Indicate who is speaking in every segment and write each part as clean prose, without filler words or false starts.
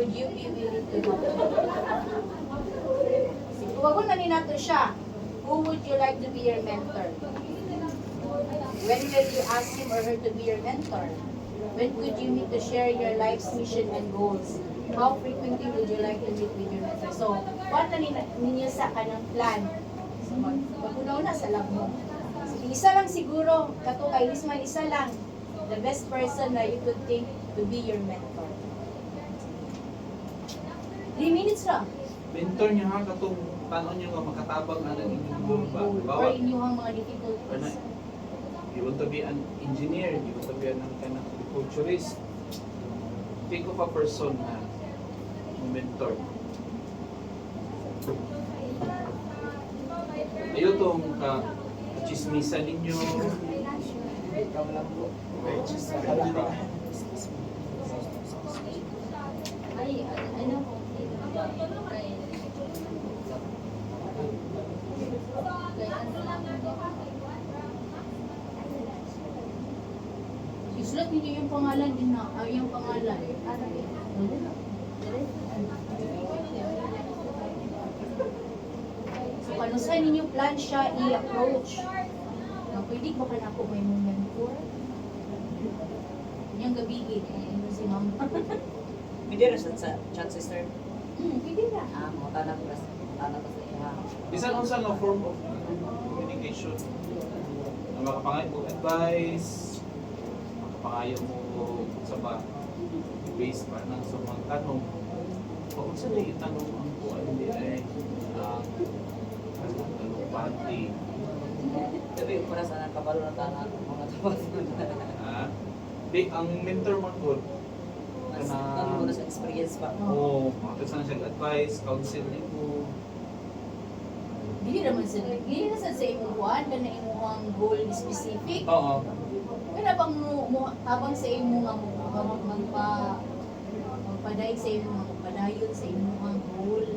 Speaker 1: would you be willing to help me? Huwag na ni nato siya. Who would you like to be your mentor? When will you ask him or her to be your mentor? When could you meet to share your life's mission and goals? How frequently would you like to meet with your mentor? So, what na ninyo sa kanang plan? So, mag-unaw na sa lab mo. So, isa lang siguro, kato kay Lisman, isa lang. The best person na you could think to be your mentor. 3 minutes lang.
Speaker 2: Mentor niyo ha, katong tanon niyo nga makatabang na ng inyong goal ba?
Speaker 1: Or
Speaker 2: Bawa,
Speaker 1: inyong mga difficulties.
Speaker 2: you want to be an engineer, you want to be an agriculturist. Think of a person na mentor. Ayaw itong chismisan ninyo.
Speaker 1: Ay, ano po? Isulat ninyo yung pangalan din na, yung pangalan. So, kung saan ninyo plan siya i-approach? Pwede ba ka na ako may mentor? Yung gabi, ano si ma'am?
Speaker 3: Hindi rin sa chat sister.
Speaker 1: Pwede na.
Speaker 3: Mga tanap ko sa iya.
Speaker 2: Bisan unsa nga form of communication. Na makapangayo mo advice, makapangayo mo sa ba base pa ng sa mga tanong. Kung unsa na itanong ang kuan hindi ay tanong pati.
Speaker 3: Sabi ko para sa kabalo na tanan mga tapos.
Speaker 2: Di ang mentor man ko
Speaker 3: Kami ko na sa experience pa.
Speaker 2: Oo, makapit na siya advice, counsel nimo.
Speaker 1: Dili naman sa imong kuan kana imong goal specific.
Speaker 2: Oo.
Speaker 1: Kana bang mo habang sa imong magpadayon sa imong magpadayon sa imong goal.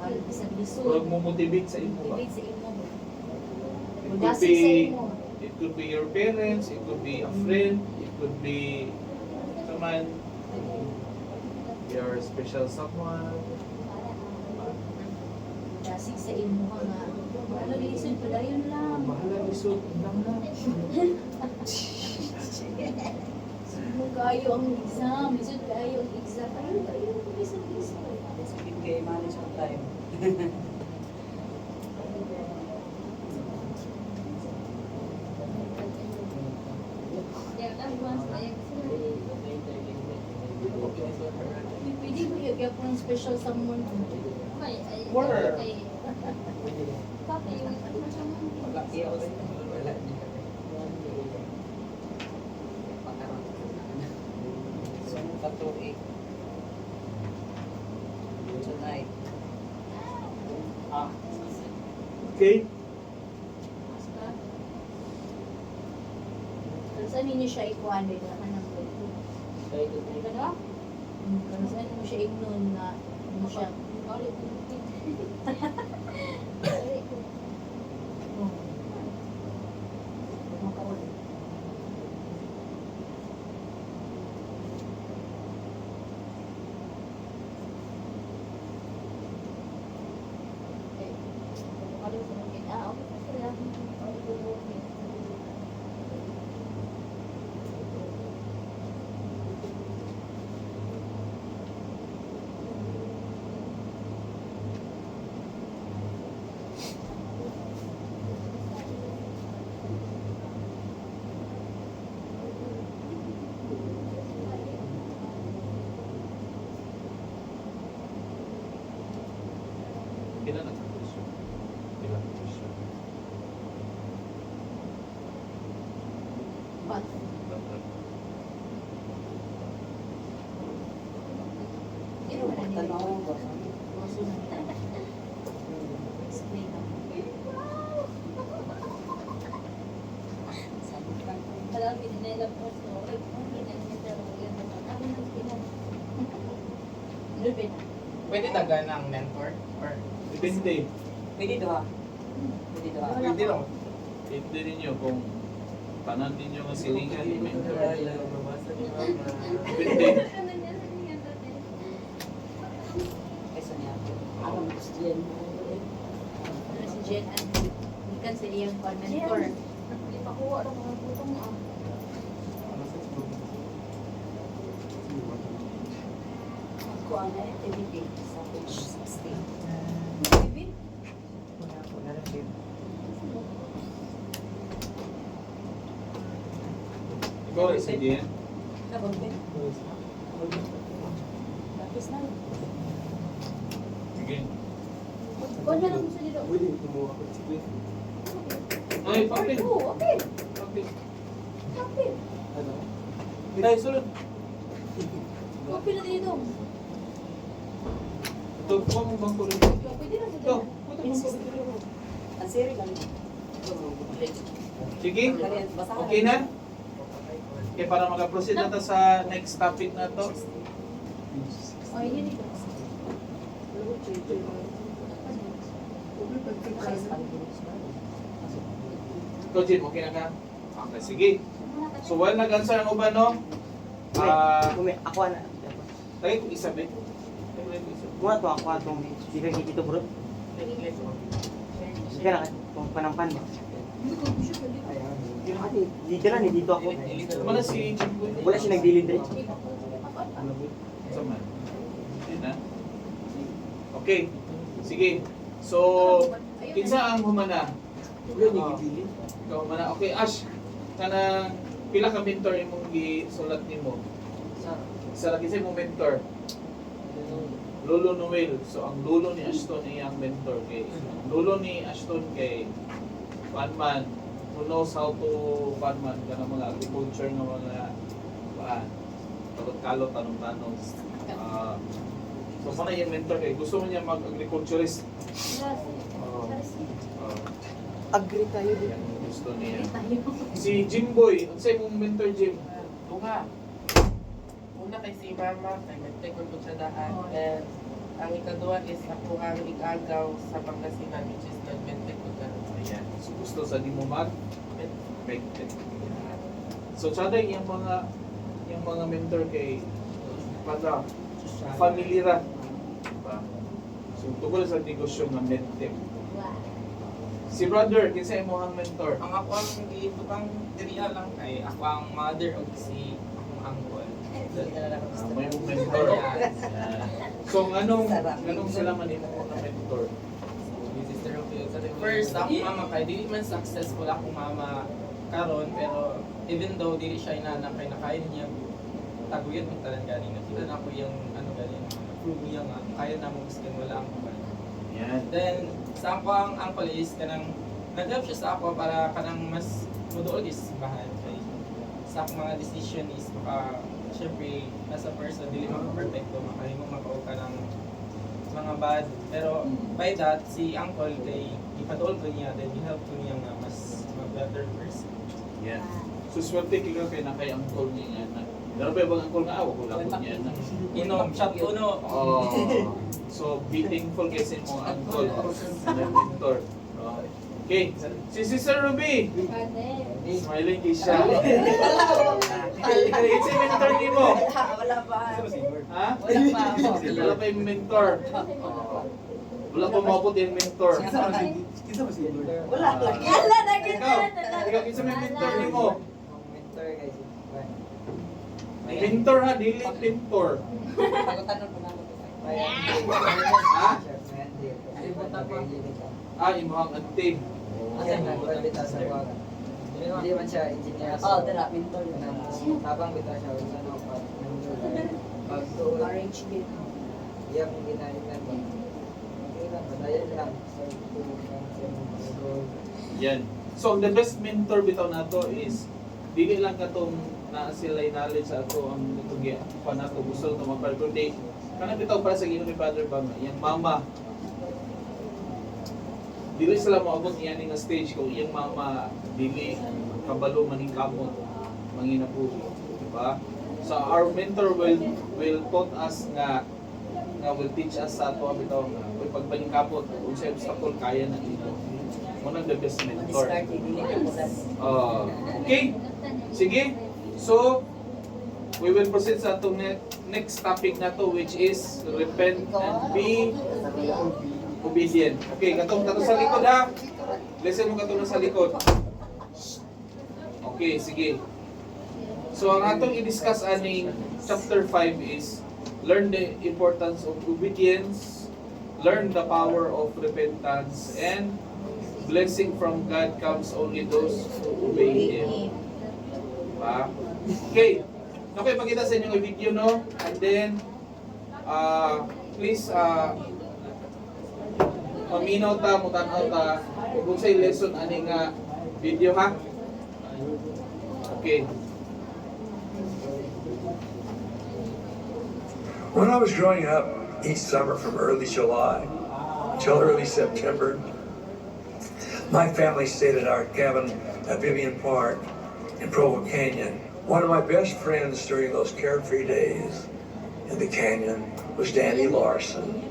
Speaker 1: Para bisag lisod.
Speaker 2: Pag mo motivate sa imo ba?
Speaker 1: Motivate sa imong.
Speaker 2: It could
Speaker 1: Mudasi
Speaker 2: be
Speaker 1: sa imo.
Speaker 2: it could be your parents, it could be a friend, it could be someone, your special someone.
Speaker 1: Dasig sa imo nga. Wala lisod padayon lang.
Speaker 2: Bahala lisod lang na.
Speaker 1: Mo kayo ang exam, lisod kayo ang exam. Kayo lisod.
Speaker 3: Speed kay manage ang time.
Speaker 1: Pwede mo yung kung special someone.
Speaker 2: Where?
Speaker 3: Pag-aki ako din. Wala. So, katuig. Tonight.
Speaker 2: Okay.
Speaker 1: Saan ninyo siya ikuhan din na kanang kung saan mo siya ignon na mo siya
Speaker 2: Kailan nagka-question? Kailan nagka-question?
Speaker 1: But, hindi naman na nila.
Speaker 3: Tanong ko.
Speaker 1: Masunod na. Explain ako. Alam, pinanila po so,
Speaker 4: Pwede taga ng mentor? Or
Speaker 2: Depende.
Speaker 3: Pwede doha. Pwede doha.
Speaker 4: pwede lang.
Speaker 2: Depende ninyo kung tanan ninyo nga silingan ni mentor. Depende.
Speaker 1: Jen and ikan sa iyang mentor.
Speaker 5: Ipakuha lang mga putong mo.
Speaker 1: Kuha na activity sa page 16.
Speaker 5: Baby?
Speaker 2: Ikaw, si Jen.
Speaker 5: Kabagbe. Tapos na.
Speaker 2: Sige.
Speaker 5: Kuha na lang sa dito.
Speaker 2: Ay, papel.
Speaker 5: Oo, okay.
Speaker 2: Papel.
Speaker 5: Okay.
Speaker 2: Ay, sulod.
Speaker 5: Okay na dito.
Speaker 2: Ito, kuha mo bang kulay?
Speaker 5: Pwede na sa
Speaker 2: Ito,
Speaker 5: dito.
Speaker 2: kuha mo bang kulay?
Speaker 3: Ang siri lang.
Speaker 2: Sige. Okay na? Okay, para maka-proceed na to sa next topic na to.
Speaker 5: Oh, yun ito.
Speaker 2: Ikaw, Jim, okay na ka? Okay, sige. So, while nag-answer ang uban, no?
Speaker 3: Ako na.
Speaker 2: Tagay kong isa, be.
Speaker 3: Buat to ako atong di ka dito bro. Sige na kung panampan mo. Dito lang dito ako.
Speaker 2: Wala si Jim ko.
Speaker 3: Wala siya nagdilid rin.
Speaker 2: Sama. Yun na. Okay. Sige. So, kinsa ang humana? Ikaw humana. Okay, Ash. Kanang pila ka mentor imong gisulat nimo? Isa lagi sa imong mentor. Lolo Noel. So, ang lolo ni Ashton iyang mentor kay ang lolo ni Ashton kay Panman who knows how to Panman kanang mga agriculture nga mga kalot-kalot, tanong-tanong. So, mana yung mentor kay gusto mo niya mag-agriculturist.
Speaker 3: Agree tayo
Speaker 2: Yan ang gusto niya. Si Jimboy, ano sa'yo mong mentor, Jim?
Speaker 4: Tunga. Una kay si Mama, kay Magtekon ko siya daan. And ang ikadua is ako ang igagaw sa Pangasinan, which is nag-mentek ko ka.
Speaker 2: Ayan. So, gusto sa di mo mag-mentor. So, tsada yung mga mentor kay para family ra. Diba? So, tungkol sa negosyo ng mentor. Si brother, kinsa mo ang mentor?
Speaker 4: Ang ako ang giibutang diriya lang kay ako ang mother o si akong uncle.
Speaker 2: May mong mentor. Yan. So, anong sila man imo na mentor?
Speaker 4: First, ako mama kay dili man successful ako mama karon pero even though dili siya inana kay nakain niya taguyod ng tanan galing nakita na ako yung ano galing prove niya nga kaya na mo miskin wala ang kuan.
Speaker 2: Yan.
Speaker 4: Then sa ako ang uncle is kanang nag-help siya sa ako para kanang mas muduol is bahan kay sa akong mga decision is maka syempre nasa person dili maka-perfecto makahimo makauka ng mga bad pero by that si uncle kay ipaduol ko niya then i-help ko niya nga mas better person.
Speaker 2: Yan. So, swerte kaya kay na kay angkol niya yan. Pero ba bang angkol nga ako? Wala ko niya na.
Speaker 4: Inom, shot uno.
Speaker 2: Oh. So, be thankful kasi mo angkol na mentor. Okay. Si Sister Ruby. Smiling kay siya. It's a mentor ni mo.
Speaker 3: Wala pa.
Speaker 2: Ha?
Speaker 3: Wala pa ako.
Speaker 2: Wala pa yung mentor. Wala pa maabot yung mentor.
Speaker 3: Wala lang.
Speaker 5: Yala, nakita
Speaker 2: Ikaw,
Speaker 5: na
Speaker 2: ikaw kinsa may mentor ni mo?
Speaker 3: Mentor guys.
Speaker 2: Mentor ha, dili mentor.
Speaker 3: Pagkutanong ko na ako.
Speaker 2: Ha? Ah, yung mga auntie.
Speaker 6: Hindi man siya engineer.
Speaker 3: Oh, tara, mentor yun.
Speaker 6: Tabang bita siya sa ano pa. Pagtuon.
Speaker 1: Orange din.
Speaker 6: Iya kung ginainan mo. Padayan lang.
Speaker 2: Yan. So, the best mentor bitaw nato is dili lang katong na sila knowledge sa ato ang tugi pa nato gusto to magpalkundi. Kana bitaw para sa Ginoo ni Father Bang, yang mama. Dili sila moabot niya nga stage kung iyang mama dili kabalo maning kamot mangina po, di ba? So our mentor will taught us nga will teach us sa ato bitaw nga kung pagbaling kapot unsay obstacle kaya na ito. Mo the best mentor. Okay. Sige. So we will proceed sa atong next topic na to which is repent and be obedient. Okay, katong sa likod ha. Listen mo katong sa likod. Okay, sige. So ang atong i-discuss aning chapter 5 is learn the importance of obedience, learn the power of repentance, and blessing from God comes only those who obey Him. Diba? Okay. Okay, pakita sa inyo yung video, no? And then, please, maminaw ta, mutanaw ta, kung sa'y lesson aning video, ha? Okay.
Speaker 7: When I was growing up, each summer from early July until early September, my family stayed at our cabin at Vivian Park in Provo Canyon. One of my best friends during those carefree days in the canyon was Danny Larson.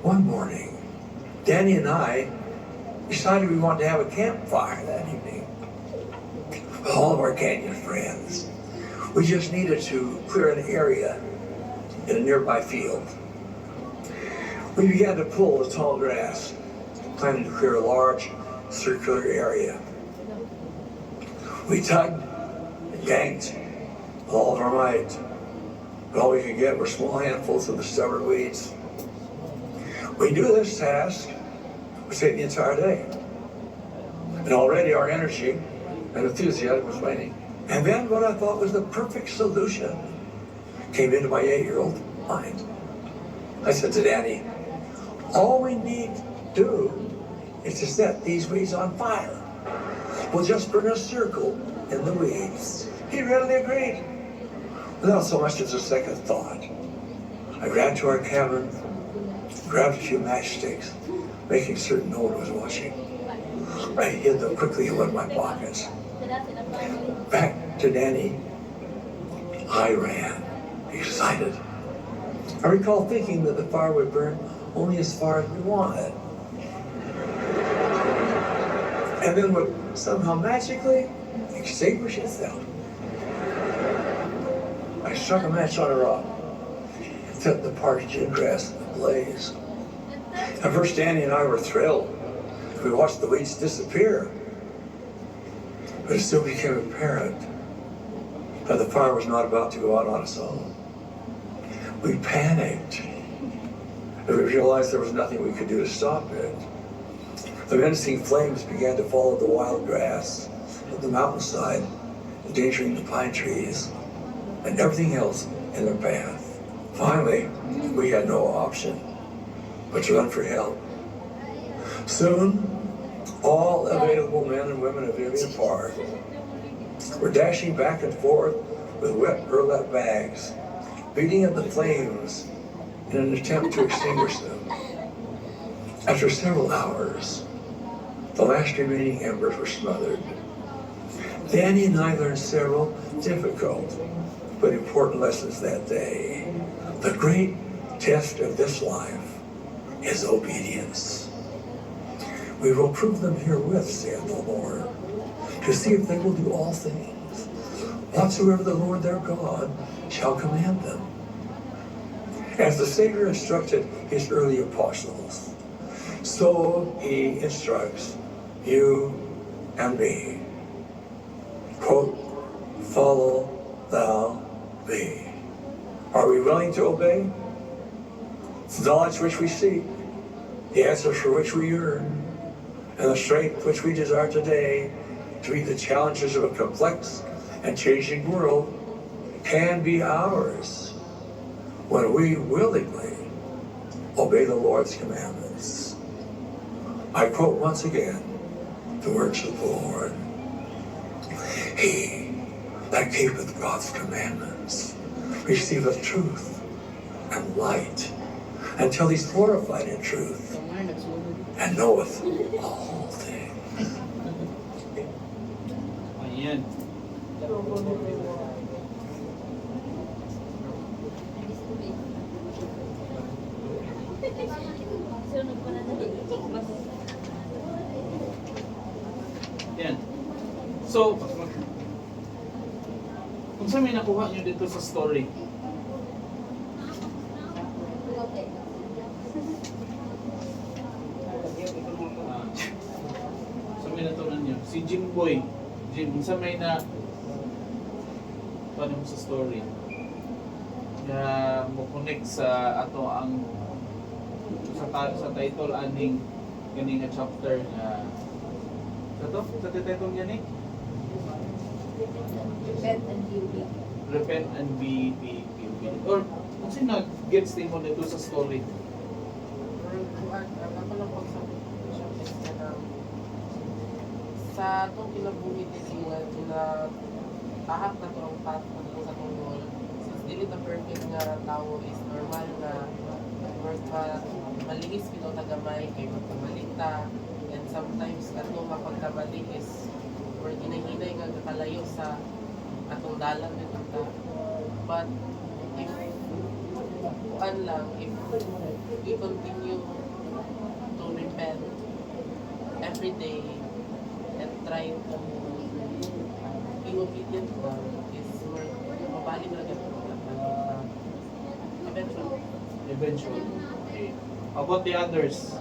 Speaker 7: One morning, Danny and I decided we wanted to have a campfire that evening. All of our canyon friends. We just needed to clear an area in a nearby field. We began to pull the tall grass, planning to clear a large circular area. We tugged and yanked with all of our might. But all we could get were small handfuls of the stubborn weeds. We knew this task would take the entire day. And already our energy and enthusiasm was waning. And then what I thought was the perfect solution came into my 8-year-old mind. I said to Danny, all we need to do is to set these weeds on fire. We'll just burn a circle in the weeds. He readily agreed, without so much as a second thought. I ran to our cabin, grabbed a few matchsticks, making certain no one was watching. I hid them quickly in one of my pockets. Back to Danny, I ran, excited. I recall thinking that the fire would burn only as far as we wanted. And then would somehow magically extinguish itself. I struck a match on a rock and set the parched gin grass ablaze. At first, Danny and I were thrilled. We watched the weeds disappear. But it soon became apparent that the fire was not about to go out on its own. We panicked. And we realized there was nothing we could do to stop it. The menacing flames began to follow the wild grass of the mountainside, endangering the pine trees and everything else in their path. Finally, we had no option but to run for help. Soon, all available men and women of Vivian Park were dashing back and forth with wet burlap bags, beating at the flames in an attempt to extinguish them. After several hours, the last remaining embers were smothered. Danny and I learned several difficult but important lessons that day. The great test of this life is obedience. We will prove them herewith, saith the Lord, to see if they will do all things, whatsoever the Lord their God shall command them. As the Savior instructed his early apostles, so he instructs you and me. Quote, follow thou me. Are we willing to obey? The knowledge which we seek, the answers for which we yearn, and the strength which we desire today to meet the challenges of a complex and changing world can be ours when we willingly obey the Lord's commandments. I quote once again the words of the Lord. He that keepeth God's commandments receiveth truth and light until he's glorified in truth and knoweth all things.
Speaker 2: Ayan. Yan. So, kung saan may nakuha nyo dito sa story? si Jimboy. Sa may na paano mo sa story na mo connect sa ato ang sa title aning ganing nga chapter nga sa title niya ni
Speaker 1: Repent and be obedient.
Speaker 2: Repent and be obedient. Or kung sino nag-gets din mo nito sa story.
Speaker 6: Ako lang pagsabi siya kasi na sa itong kinabuhi ni sila tahap na itong path na ito sa itong goal. Since dili na perfect nga tao is normal na malihis kito tagamay kay magkamalita, and sometimes katong mapagkamali is or ginahinay nga kakalayo sa atong dalan nito ta. But if we continue to repent every day and try to be obedient to God, is mabalik na lang
Speaker 2: Eventually. Okay. How about the others?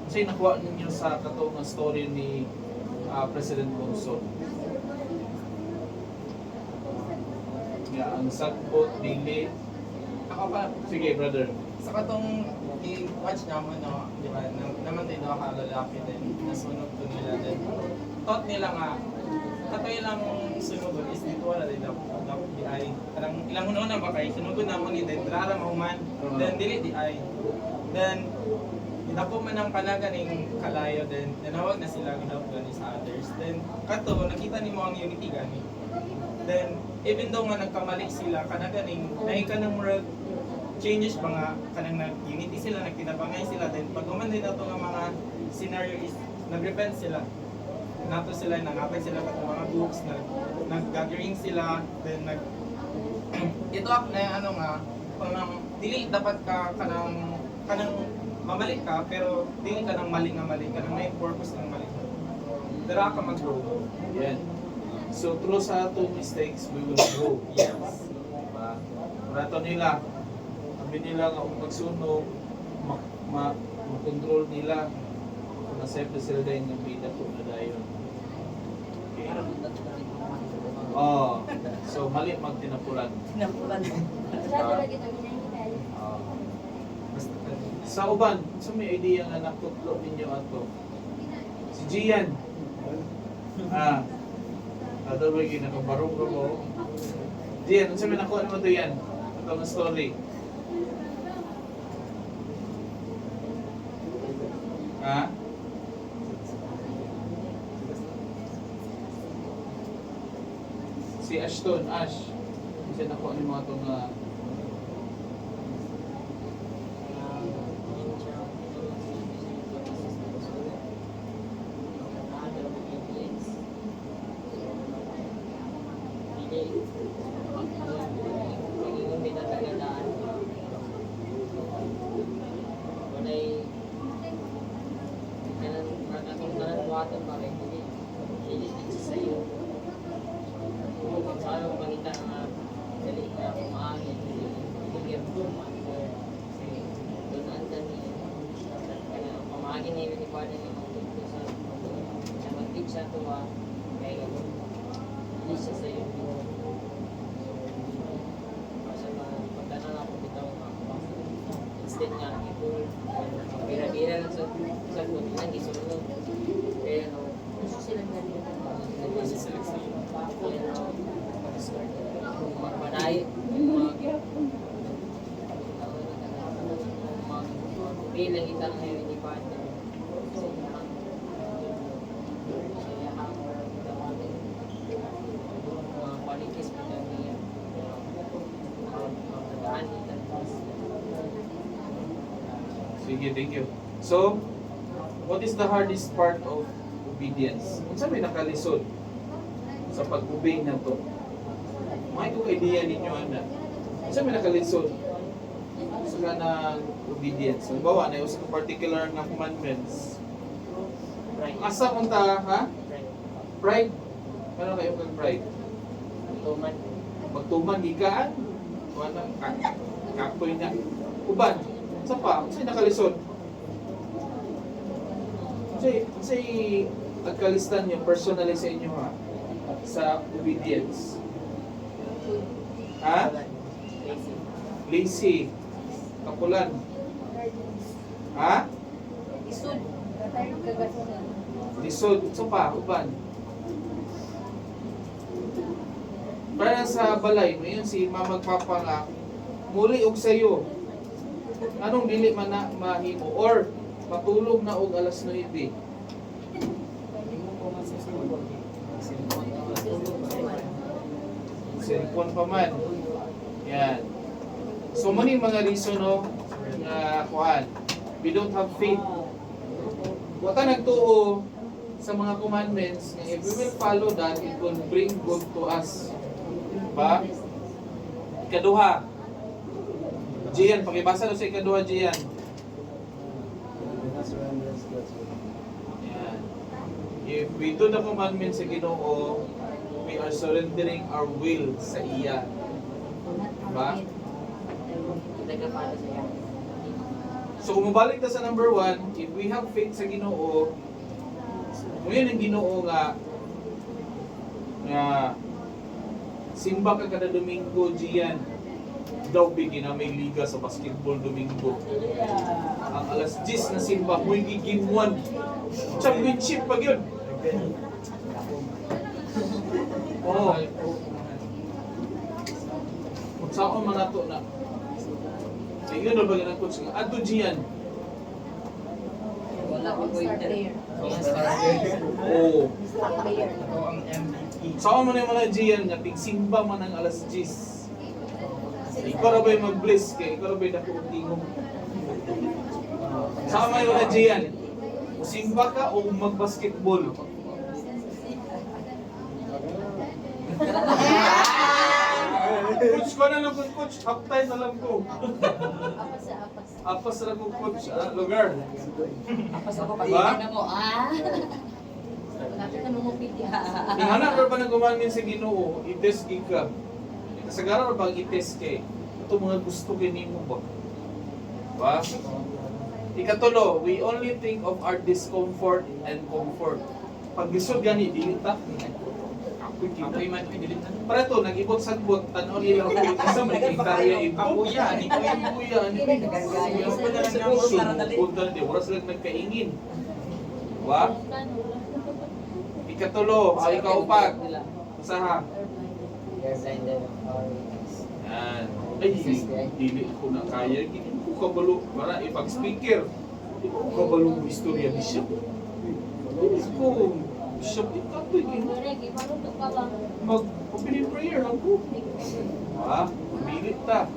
Speaker 2: Kasi nakuha ninyo sa katong story ni President Bonson. Ang sagbot, dili.
Speaker 4: Ako pa,
Speaker 2: Sige, brother.
Speaker 4: sa katong i-watch naman, no, di ba, naman tayo nakalalaki din, nasunod ko nila din. Thought nila nga, katoy lang sunugod is dito wala din dapat di ay. Parang ilang una na ba kayo, sunugod na mo ni din, rara mahuman, then dili di ay. Then, Dako man ang kanaganing kalayo din, tinawag na sila help gani sa others. Then, kato, nakita ni mo ang unity gani. Then, even though nga nagkamali sila, kanaganing, nahin ka ng murag changes ba nga, kanang nag-unity sila, nagtinabangay sila. Then, pag uman din nato nga mga scenario is, nag-repent sila. Nato sila, nangapay sila sa mga books, nag-gathering sila, then ito ako na ano nga, parang dili dapat ka kanang mamali ka, pero dili ka nang mali nga mali, kanang may purpose ng mali. Dara ka mag-grow.
Speaker 2: Yan. So, through sa two mistakes, we will grow.
Speaker 4: Yes.
Speaker 2: Diba? Rato nila, sabi nila nga kung magsunog, makontrol nila, kung na-save sila dahil ng bida ko na dayon. Okay. Oh, so mali magtinapulan.
Speaker 1: Tinapulan.
Speaker 5: Masyado lagi ito ginay-ginay.
Speaker 2: Sa uban, sa may idea nga nakutlo ninyo ato. Si Gian. Ato ba yung nakabarong mo? Gian, ano sa may nakuha mo ito yan? Ito ang story. Si Ashton, Ash. Kasi nakuha ni mga itong
Speaker 3: Instead nga, ito, bira-bira lang sa sagot lang, isunod. Pero,
Speaker 1: Gusto silang ganyan.
Speaker 3: nagpasa sila sa iyo. Pero, magpadayo, yung mga bilang itang ngayon ni partner. Mga qualities mo kami yan. Magdaan itan.
Speaker 2: Sige, thank you. So, what is the hardest part of obedience? Kung saan may nakalisod sa pag-obey na to? May itong idea ninyo, Ana. Kung saan may nakalisod sa kanang obedience? Halimbawa, na yung sa particular na commandments.
Speaker 3: Right.
Speaker 2: Asa kung ta, ha?
Speaker 3: Right.
Speaker 2: Pride? Ano kayo kag pride?
Speaker 3: Tuman.
Speaker 2: Magtuman, gikaan? Wala, kapoy na. Uban, sa pa, sa'yo nakalisod. Sa'yo agkalistan niyo personally sa inyo ha, sa obedience. Ha? Lazy. Kapulan. Ha?
Speaker 1: Isud. Kagasan.
Speaker 2: Lisod. So pa, uban. Para sa balay, ngayon si mamagpapa nga, muli og sayo. Anong dili man na mahimo? Or, matulog na og alas 9. Cellphone pa man. Yan. So, maning mga reason, no, nga kuhan. We don't have faith. Wata nagtuo sa mga commandments, nga if we will follow that, it will bring good to us. Diba? Ikaduha. Gian, pakibasa doon sa ikaduha, Gian. Yan. If we do the commandments sa Ginoo, we are surrendering our will sa iya. Diba?
Speaker 3: Nagkapalo siya.
Speaker 2: So kung mabalik na sa number 1, if we have faith sa Ginoo, ngayon ang Ginoo nga simba ka kada Domingo, Gian. Daw bigyan na may liga sa basketball Domingo. Ang alas 10 na simba, muy gigim 1. Championship pag yun. Oo. Saan man nato na? Sige na ba ganang coach nga? Ato Gian.
Speaker 3: Wala ko po yung
Speaker 2: Oo.
Speaker 1: Player.
Speaker 4: Ako ang MVP.
Speaker 2: Saan man yung mga Gian nga, tigsimba man ang alas 10. Ikaw na ba'y mag-bless kay? Ikaw na ba'y nakuong tingog? Saan man yung mga Gian? Simba ka o mag-basketball? Coach ko na lang po, coach. Half time na lang ko.
Speaker 1: Apas sa apas.
Speaker 2: Apas na ko, coach. Lugar.
Speaker 3: Apas ako
Speaker 2: Diba?
Speaker 3: na mo.
Speaker 1: Nakita mo mo piti.
Speaker 2: Ingana pa ng gumanin sa Ginoo, i-test ka. Kasagaran pa bang i-test kay? Ito mga gusto kinimo ba? Ba? Ikatulo, we only think of our discomfort and comfort. Pag lisod gani, dili ta.
Speaker 4: Ako'y man pinilit na.
Speaker 2: Pareto, nag-ibot sagbot, tanaw niya yung isa man ikarya ito.
Speaker 4: Kapuya, ni Kuya.
Speaker 2: Kuya, ni punta di, wala sila nagkaingin. Ba? Ikatulo, ay kaupag. Usaha. Yan. Ay, dili ko na kaya. Hindi ko kabalo. Para ipag-speaker. Hindi ko kabalo mo istorya ni Bishop. Hindi ko. Bishop, ikatoy. Mag-opening prayer lang po. Pilit ta.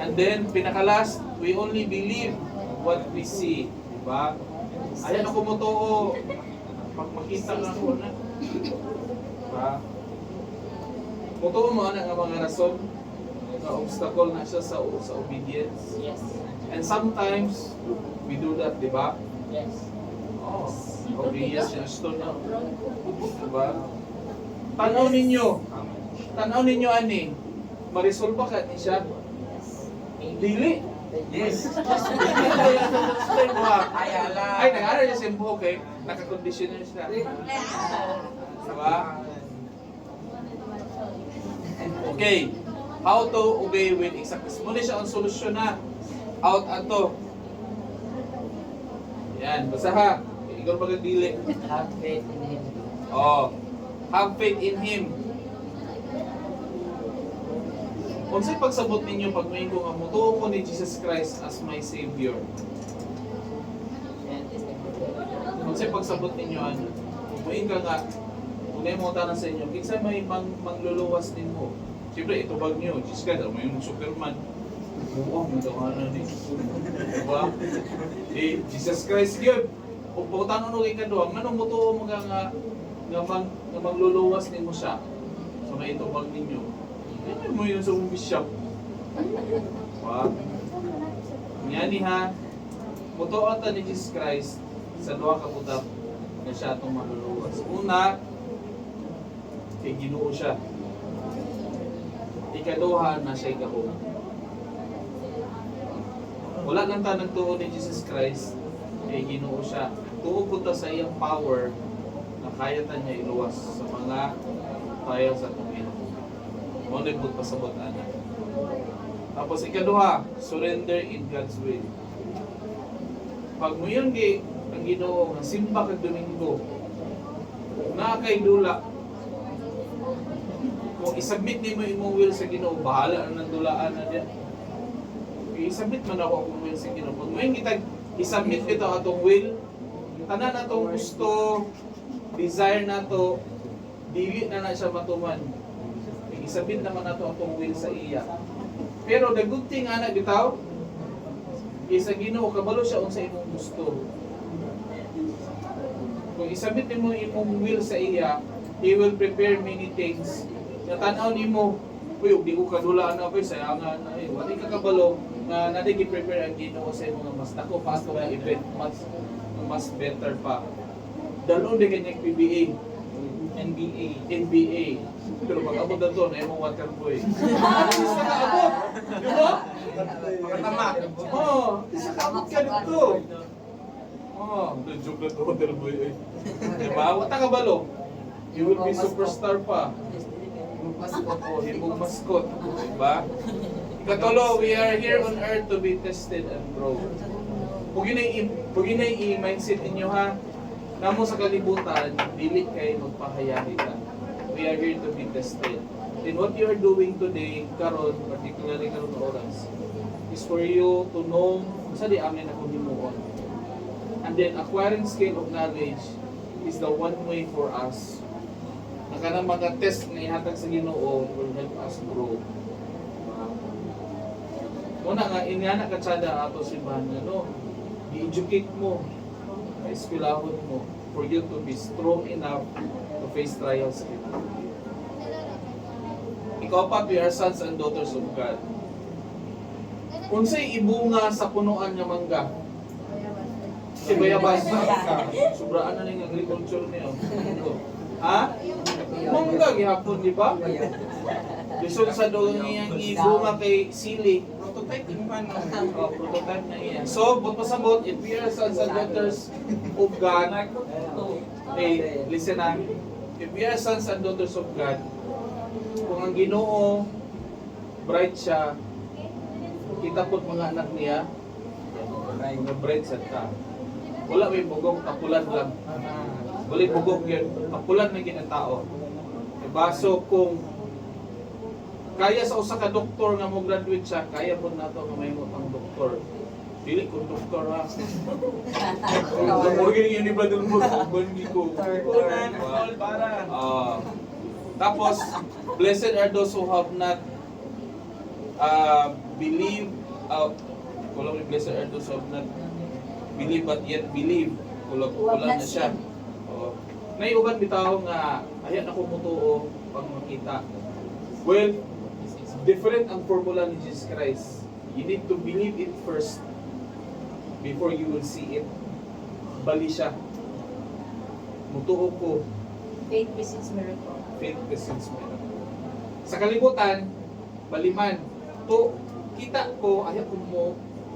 Speaker 2: And then, pinakalas, we only believe what we see. Diba? Ayan ako mo to. Pag makita na ako na. Diba? Mutuo mo na nga mga rason na obstacle na siya sa obedience.
Speaker 3: Yes.
Speaker 2: And sometimes, we do that, di ba?
Speaker 3: Yes.
Speaker 2: Oh, obedience siya stone na. Diba? Tanaw ninyo ani, ma-resolve ba ka ni siya? Dili.
Speaker 4: Yes.
Speaker 2: Ay, nag-aaral niya siya okay, naka-condition na siya. Diba? Okay, how to obey with exactness. Muna siya ang solusyon na. Out ato. Yan, basta ha. Ikaw magagdili.
Speaker 3: Have faith in Him.
Speaker 2: Oh, have faith in Him. Kung sa'y pagsabot ninyo pag may ko nga mutuo ko ni Jesus Christ as my Savior. Kung sa'y pagsabot ninyo ano, may ka nga, kung may mga tanong sa inyo, kinsa may mangluluwas din mo. Siyempre, ito bag nyo, Jesus Christ, may yung Superman. Oo, may tawanan ni. Diba? Eh, Jesus Christ yun. Kung pagkutanon nung ikaduha, anong mutuo mo nga mangluluwas din mo siya. So, may ito bag ninyo. Ano mo yun sa bishop? Diba? Yan ha. Mutuo ata ni Jesus Christ sa duha ka budak na siya itong maluluwas. Una, kay Ginoo siya. Ikaduha na siya ikaw. Wala lang ta nagtuo ni Jesus Christ, kay Ginoo siya. Tuo po ta sa iyang power makayatan niya iluwas sa mga trials at tumil. Mo na yung pasabot ana. Tapos ikaduha, surrender in God's will. Pag mo yun ang Ginoo nga simba kag Domingo, na kay dula, kung isubmit ni mo imong will sa Ginoo, bahala na ng dulaan na diyan. I-submit man ako akong will sa Ginoo. Kung may kitag i-submit ito atong will, tanan atong gusto, desire nato, dili na siya matuman. I-submit naman nato atong will sa iya. Pero the good thing ana bitaw, isa Ginoo kabalo siya unsa imong gusto. Kung isubmit nimo imong will sa iya, He will prepare many things. Natanaw nimo, uy, di ko kadulaan na koy sayangan na wali ka kabalo nga nadi gi-prepare ang Ginoo sa imong mas dako pa sa event mas better pa. Dalon di kanyang PBA, NBA. Pero pag abot na doon, ay mong water boy. Isa ka abot! Di ba?
Speaker 4: Makatama.
Speaker 2: Oo, isa ka abot ka dito. Oo, joke na to, water boy. Di ba? Wata ka balo. You will be superstar pa. Himong mascot. Di ba? Ikatulo, we are here on earth to be tested and grow. Kung yun ay i-mindset ninyo ha, namo sa kalibutan, dili kay magpahayahi ka. We are here to be tested. And what you are doing today, karon, particularly karon oras, is for you to know sa di amin ako himuon. And then acquiring scale of knowledge is the one way for us. Na kanang mga test na ihatag sa Ginoo will help us grow. Muna nga, inyana ka tsada ato simbahan nga, no? I-educate mo, eskwelahon mo, for you to be strong enough to face trials. Ikapat, we are sons and daughters of God. Unsay ibunga sa punuan nga mangga? Si bayabas na. Sobraan na ning agriculture niyo. Ha? Mangga gihapon, di ba? Lisod sa doon niyang ibunga kay sili.
Speaker 4: Prototype yung man.
Speaker 2: Prototype na iya. So, but pasabot, if we are sons and daughters of God, hey, listen na. If we are sons and daughters of God, kung ang Ginoo, bright siya, kita po't mga anak niya, mga bright siya ka. Wala may bugong, tapulan lang. Wala bugong yun, tapulan na ginatao. Diba? So, kung kaya sa usa ka doktor nga mo graduate siya, kaya po nato nga mahimo pang doktor. Dili ko doktor ha. Mo gini ni brother mo, bongi ko.
Speaker 4: Para.
Speaker 2: Tapos blessed are those who have not believe kulang ni blessed are those who have not believe but yet believe. Kulang na siya. Nay uban bitaw nga ayan ako mutuo pag makita. Well, different ang formula ni Jesus Christ. You need to believe it first before you will see it. Bali siya. Mutuo ko.
Speaker 1: Faith precedes miracle.
Speaker 2: Faith precedes miracle. Sa kalibutan, baliman. Kita ko, ayaw ko mo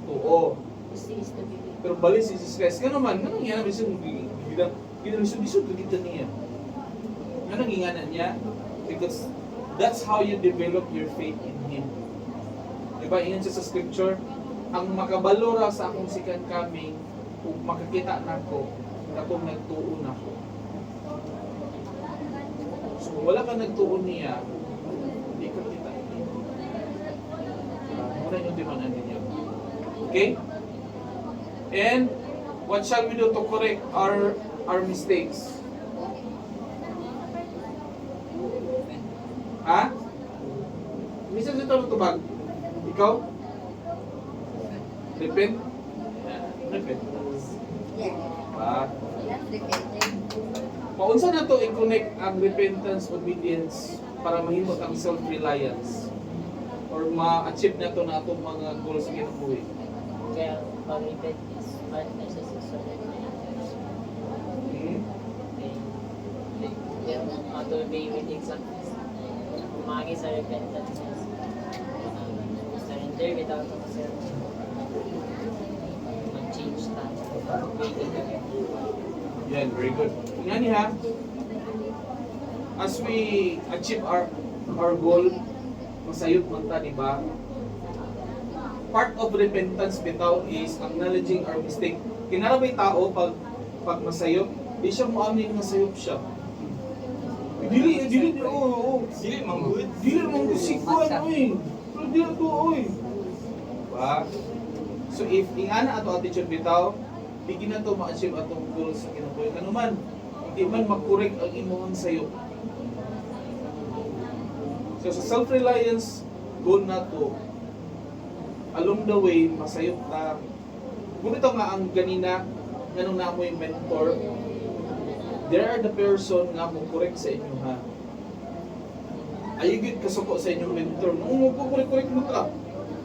Speaker 2: tuo.
Speaker 1: This is to believe.
Speaker 2: Pero bali si Jesus Christ. Kano man, ganun yan. Ginalisod kita niya. Ganun ingana niya. Because that's how you develop your faith in Him. Diba, ingan siya sa scripture, ang makabalora sa akong second coming, kung makakita na ko, katong nagtuon ako. So, kung wala ka nagtuon niya, hindi ka kita. Muna yung dimanan ninyo. Okay? And, what shall we do to correct our mistakes? Ha? Minsan dito tubag. Ikaw? Repent? Repent.
Speaker 5: Yeah.
Speaker 2: Ah.
Speaker 5: Yan, depende.
Speaker 2: Paunsa na to i-connect ang repentance, obedience para mahimot ang self-reliance or ma-achieve na to na itong mga goals sa kinabuhi.
Speaker 3: Kaya pag-repent is part na siya sa surrender. To obey with exactness. Umagi sa repentance is surrender without mag-change tayo.
Speaker 2: Yan, very good. Tingnan niya ha. as we achieve our goal, masayot man ta, di ba? Part of repentance bitaw is acknowledging our mistake. Kinarabay tao pag masayot, di siya muamin nga sayop siya. Dili, oo.
Speaker 4: Dili manggod.
Speaker 2: Dili mong kusikuan, oy. Pero dili to, oy. Diba? So if ingana ato attitude bitaw, di na to ma-achieve atong goals sa kinabuhi. Kanuman, di man makorek ang imong sayop. So sa self-reliance, goal na to, along the way, masayop ta. Kung ito nga ang ganina, ganun na mo yung mentor, there are the person nga mo correct sa inyo ha. Ayigid kasuko sa inyong mentor. Nung correct mo ka.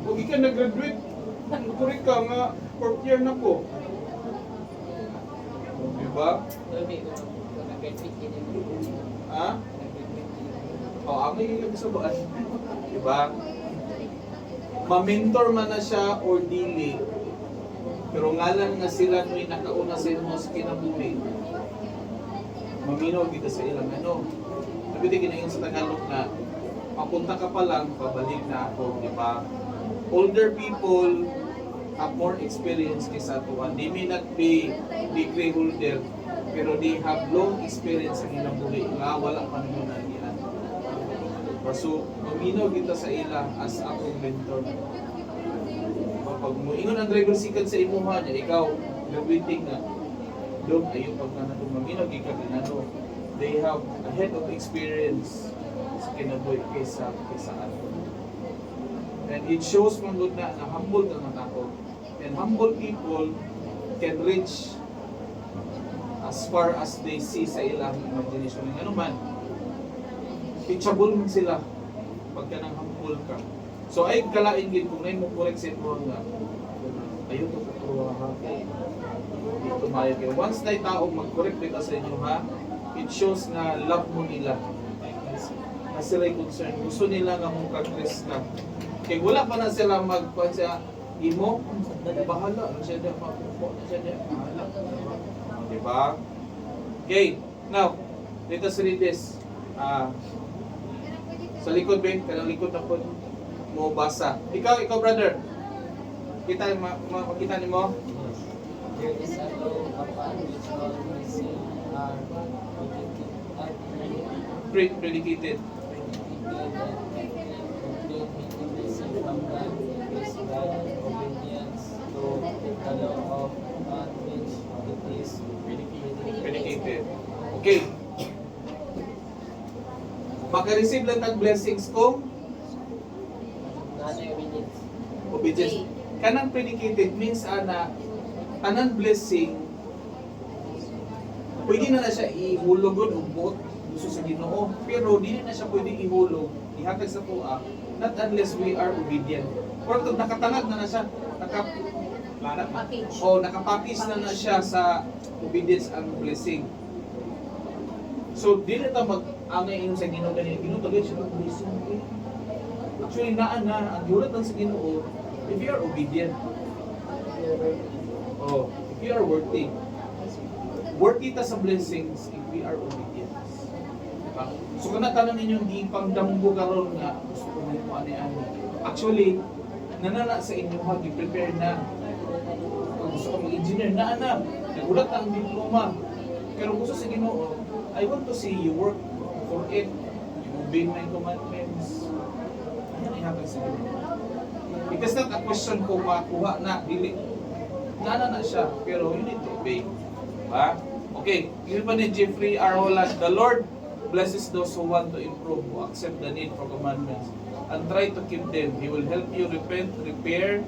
Speaker 2: Huwag ka nag-graduate. Correct ka nga, 4th year na ko. Diba?
Speaker 3: Sabi ko, nag-graduate din yun.
Speaker 2: Ha? O, amay yung sabaan. Diba? Ma-mentor man na siya or dili. Pero ngalan nga sila nung nakauna sa inyo sa kinabuhi. Maminaw kita sa ilang ano. Sabi din ginayon sa Tagalog na papunta ka pa lang, pabalik na ako, di ba? Older people have more experience kaysa tuwan. They may not be degree holder, pero they have long experience sa ilang buhay. Nga wala pa naman na yan. So, maminaw kita sa ila as akong mentor. Pag muingon ang driver sikat sa imuha niya, ikaw, graduating na. Doon ayo pag nanatong maminaw gikan ano, they have a head of experience sa kinabuhi kaysa ato. And it shows man good na humble ka nga tao. And humble people can reach as far as they see sa ilang imagination. Ano man, teachable man sila pagka nang humble ka. So ay kalain gid kung nay mo correct sa imo nga ayo to katruha ha. Dito mayo kay once na tao mag-correct ka sa inyo ha, it shows na love mo nila. Na sila'y concern. Gusto nila nga mong progress ka. Kaya wala pa na sila magpuan sa imo, bahala na siya dyan, mapupo na siya dyan, bahala. Diba? Okay, now, dito sa Rides, sa likod Ben, kanang likod na po mo basa. Ikaw brother, makita ni mo?
Speaker 3: There is a law upon which all may say are
Speaker 2: Predicated. Predicated. Okay. Maka-receive lang tag blessings ko, obedience. Kanang predicated means ana tanang blessing pwede na siya ihulog og buot gusto sa Ginoo, pero dili na siya pwedeng ihulog ihatag sa tuwa not unless we are obedient. Or kung nakatangad na siya, nakapackage na siya sa obedience ang blessing. So dili ta mag-angay ingon sa Ginoo ganyan, Ginoo tagay siya ng blessing. Actually ang giulat lang sa Ginoo if you are obedient. If you are worthy ta sa blessings if we are obedient. Diba? So kana tanan ninyong di pangdamgo karon nga gusto ko na mo ani-ani. Actually, nanana sa inyo ha, gi-prepare na. Kung gusto ko mag-engineer na nagulat ang diploma. Pero gusto sa Ginoo, I want to see you work for it. You obey my commandments. Ayan ay happen sa Ginoo. Because not a question kung makuha na, dili. Na siya, pero you need to obey. Diba? Okay, yun pa ni Jeffrey R. Holland, the Lord blesses those who want to improve, who accept the need for commandments, and try to keep them. He will help you repent, repair,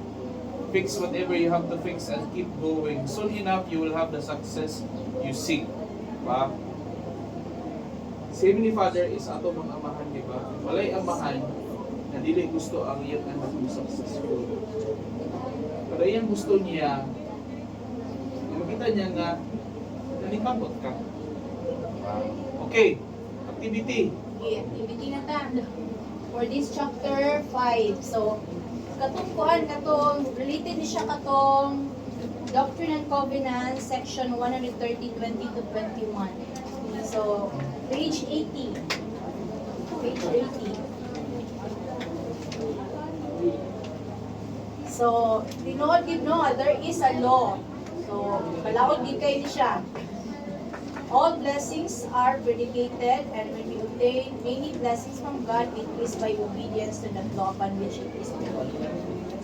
Speaker 2: fix whatever you have to fix, and keep going. Soon enough, you will have the success you seek. Diba? Si Heavenly Father is ato mga amahan, diba? Walay amahan na dili gusto ang iyang anak mo successful. Pero iyang gusto niya, makita niya nga, nalimabot ka. Okay, activity.
Speaker 1: Okay, activity na ta. For this chapter 5. So, katong related ni siya katong Doctrine and Covenants, section 130, 20 to 21. So, Page 80. Page 80. So, tinood gid no, there is a law. So, balaod gid kay ni siya. All blessings are predicated, and when we obtain many blessings from God, it is by obedience to that law upon which it is built.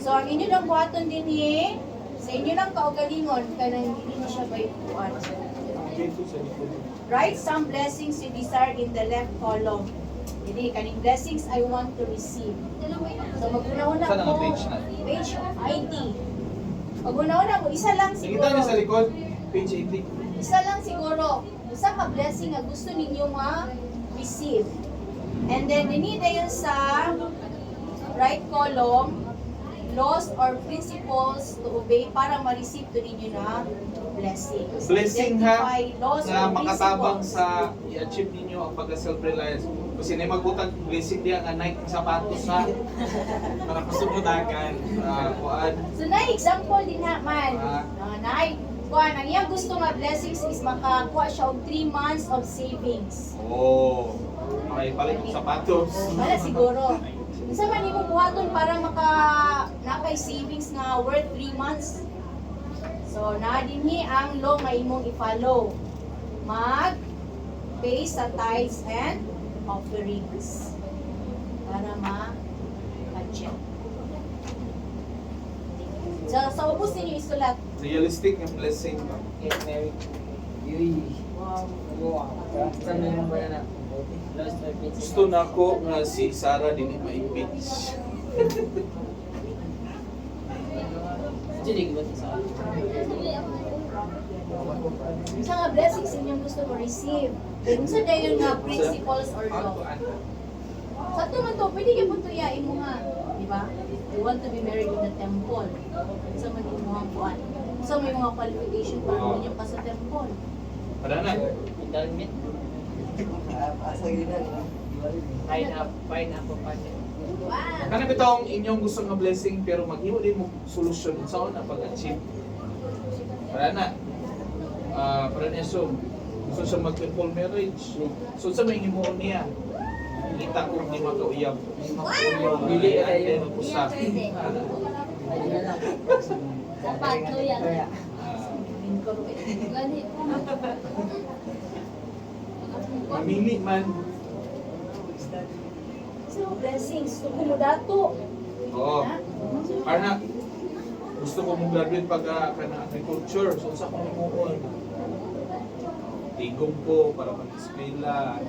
Speaker 1: So, ang inyo lang buhaton din sa inyo lang kaugalingon, kanang hindi na siya by buwan.
Speaker 2: Dito sa likod.
Speaker 1: Write some blessings you desire in the left column. Hindi, kaning blessings I want to receive. So, mag-una-una
Speaker 2: Saan ang
Speaker 1: ko,
Speaker 2: page na?
Speaker 1: page 80. Mag-una-una ko, isa lang
Speaker 2: Nakita niyo sa
Speaker 1: siguro.
Speaker 2: likod? Page 80.
Speaker 1: Isa lang siguro. Isa ka blessing na gusto ninyo ma-receive. And then, dinida yun sa right column, laws or principles to obey para ma-receive to ninyo na blessing. So,
Speaker 2: Blessing ha,
Speaker 1: identify laws
Speaker 2: na
Speaker 1: or
Speaker 2: makatabang
Speaker 1: principles.
Speaker 2: sa i-achieve ninyo ang pagka-self-reliance. Kasi na magbutang blessing diya nga Nike ng sapatos ha.
Speaker 4: Para kusumudagan.
Speaker 2: Kuan.
Speaker 1: So, na example din ha, man.
Speaker 2: Ah.
Speaker 1: Kuan, ang iyang gusto nga blessings is makakuha siya og 3 months of savings.
Speaker 2: Oh. Okay, palit ng sapatos.
Speaker 1: Wala siguro. Isa man imo buhaton para nakay savings nga worth 3 months. So, na dinhi ang law nga imong i-follow. Mag-pay sa tithes and offerings. Para ma-budget. So, sa ubos ninyo isulat.
Speaker 2: Realistic yung blessing ba?
Speaker 3: Get married. Yui.
Speaker 1: Wow.
Speaker 3: Wow. Saan mo yung na? Lost my pizza.
Speaker 2: Gusto na ko nga si Sarah din ma-impeach.
Speaker 3: Jadi ko sa
Speaker 1: Isa nga blessings inyong gusto mo receive. Kung sa dayon nga principles or law. Sa tuman to, pwede ka po tuyain mo nga. Di ba? You want to be married in the temple. Sa man yung mga kuan. Sa may mga qualification para mo niyo pa sa temple.
Speaker 2: Para na.
Speaker 3: Indalmit. Pineapple pa siya.
Speaker 2: Kana bitong inyong gusto nga blessing pero maghimo din mo solusyon sa na pag-achieve. Para na. Para niya so gusto siya mag-triple marriage. So sa may himuon niya. Kita ko hindi makauyab. Dili ay mag-usap.
Speaker 5: Dapat lo yan. Gani.
Speaker 2: Mamili man.
Speaker 1: So, blessings. Gusto mo dato.
Speaker 2: Oo. Para na. Gusto ko mong graduate pag kana agriculture. So sa kong himuon. Tigong ko para mag-eskwela.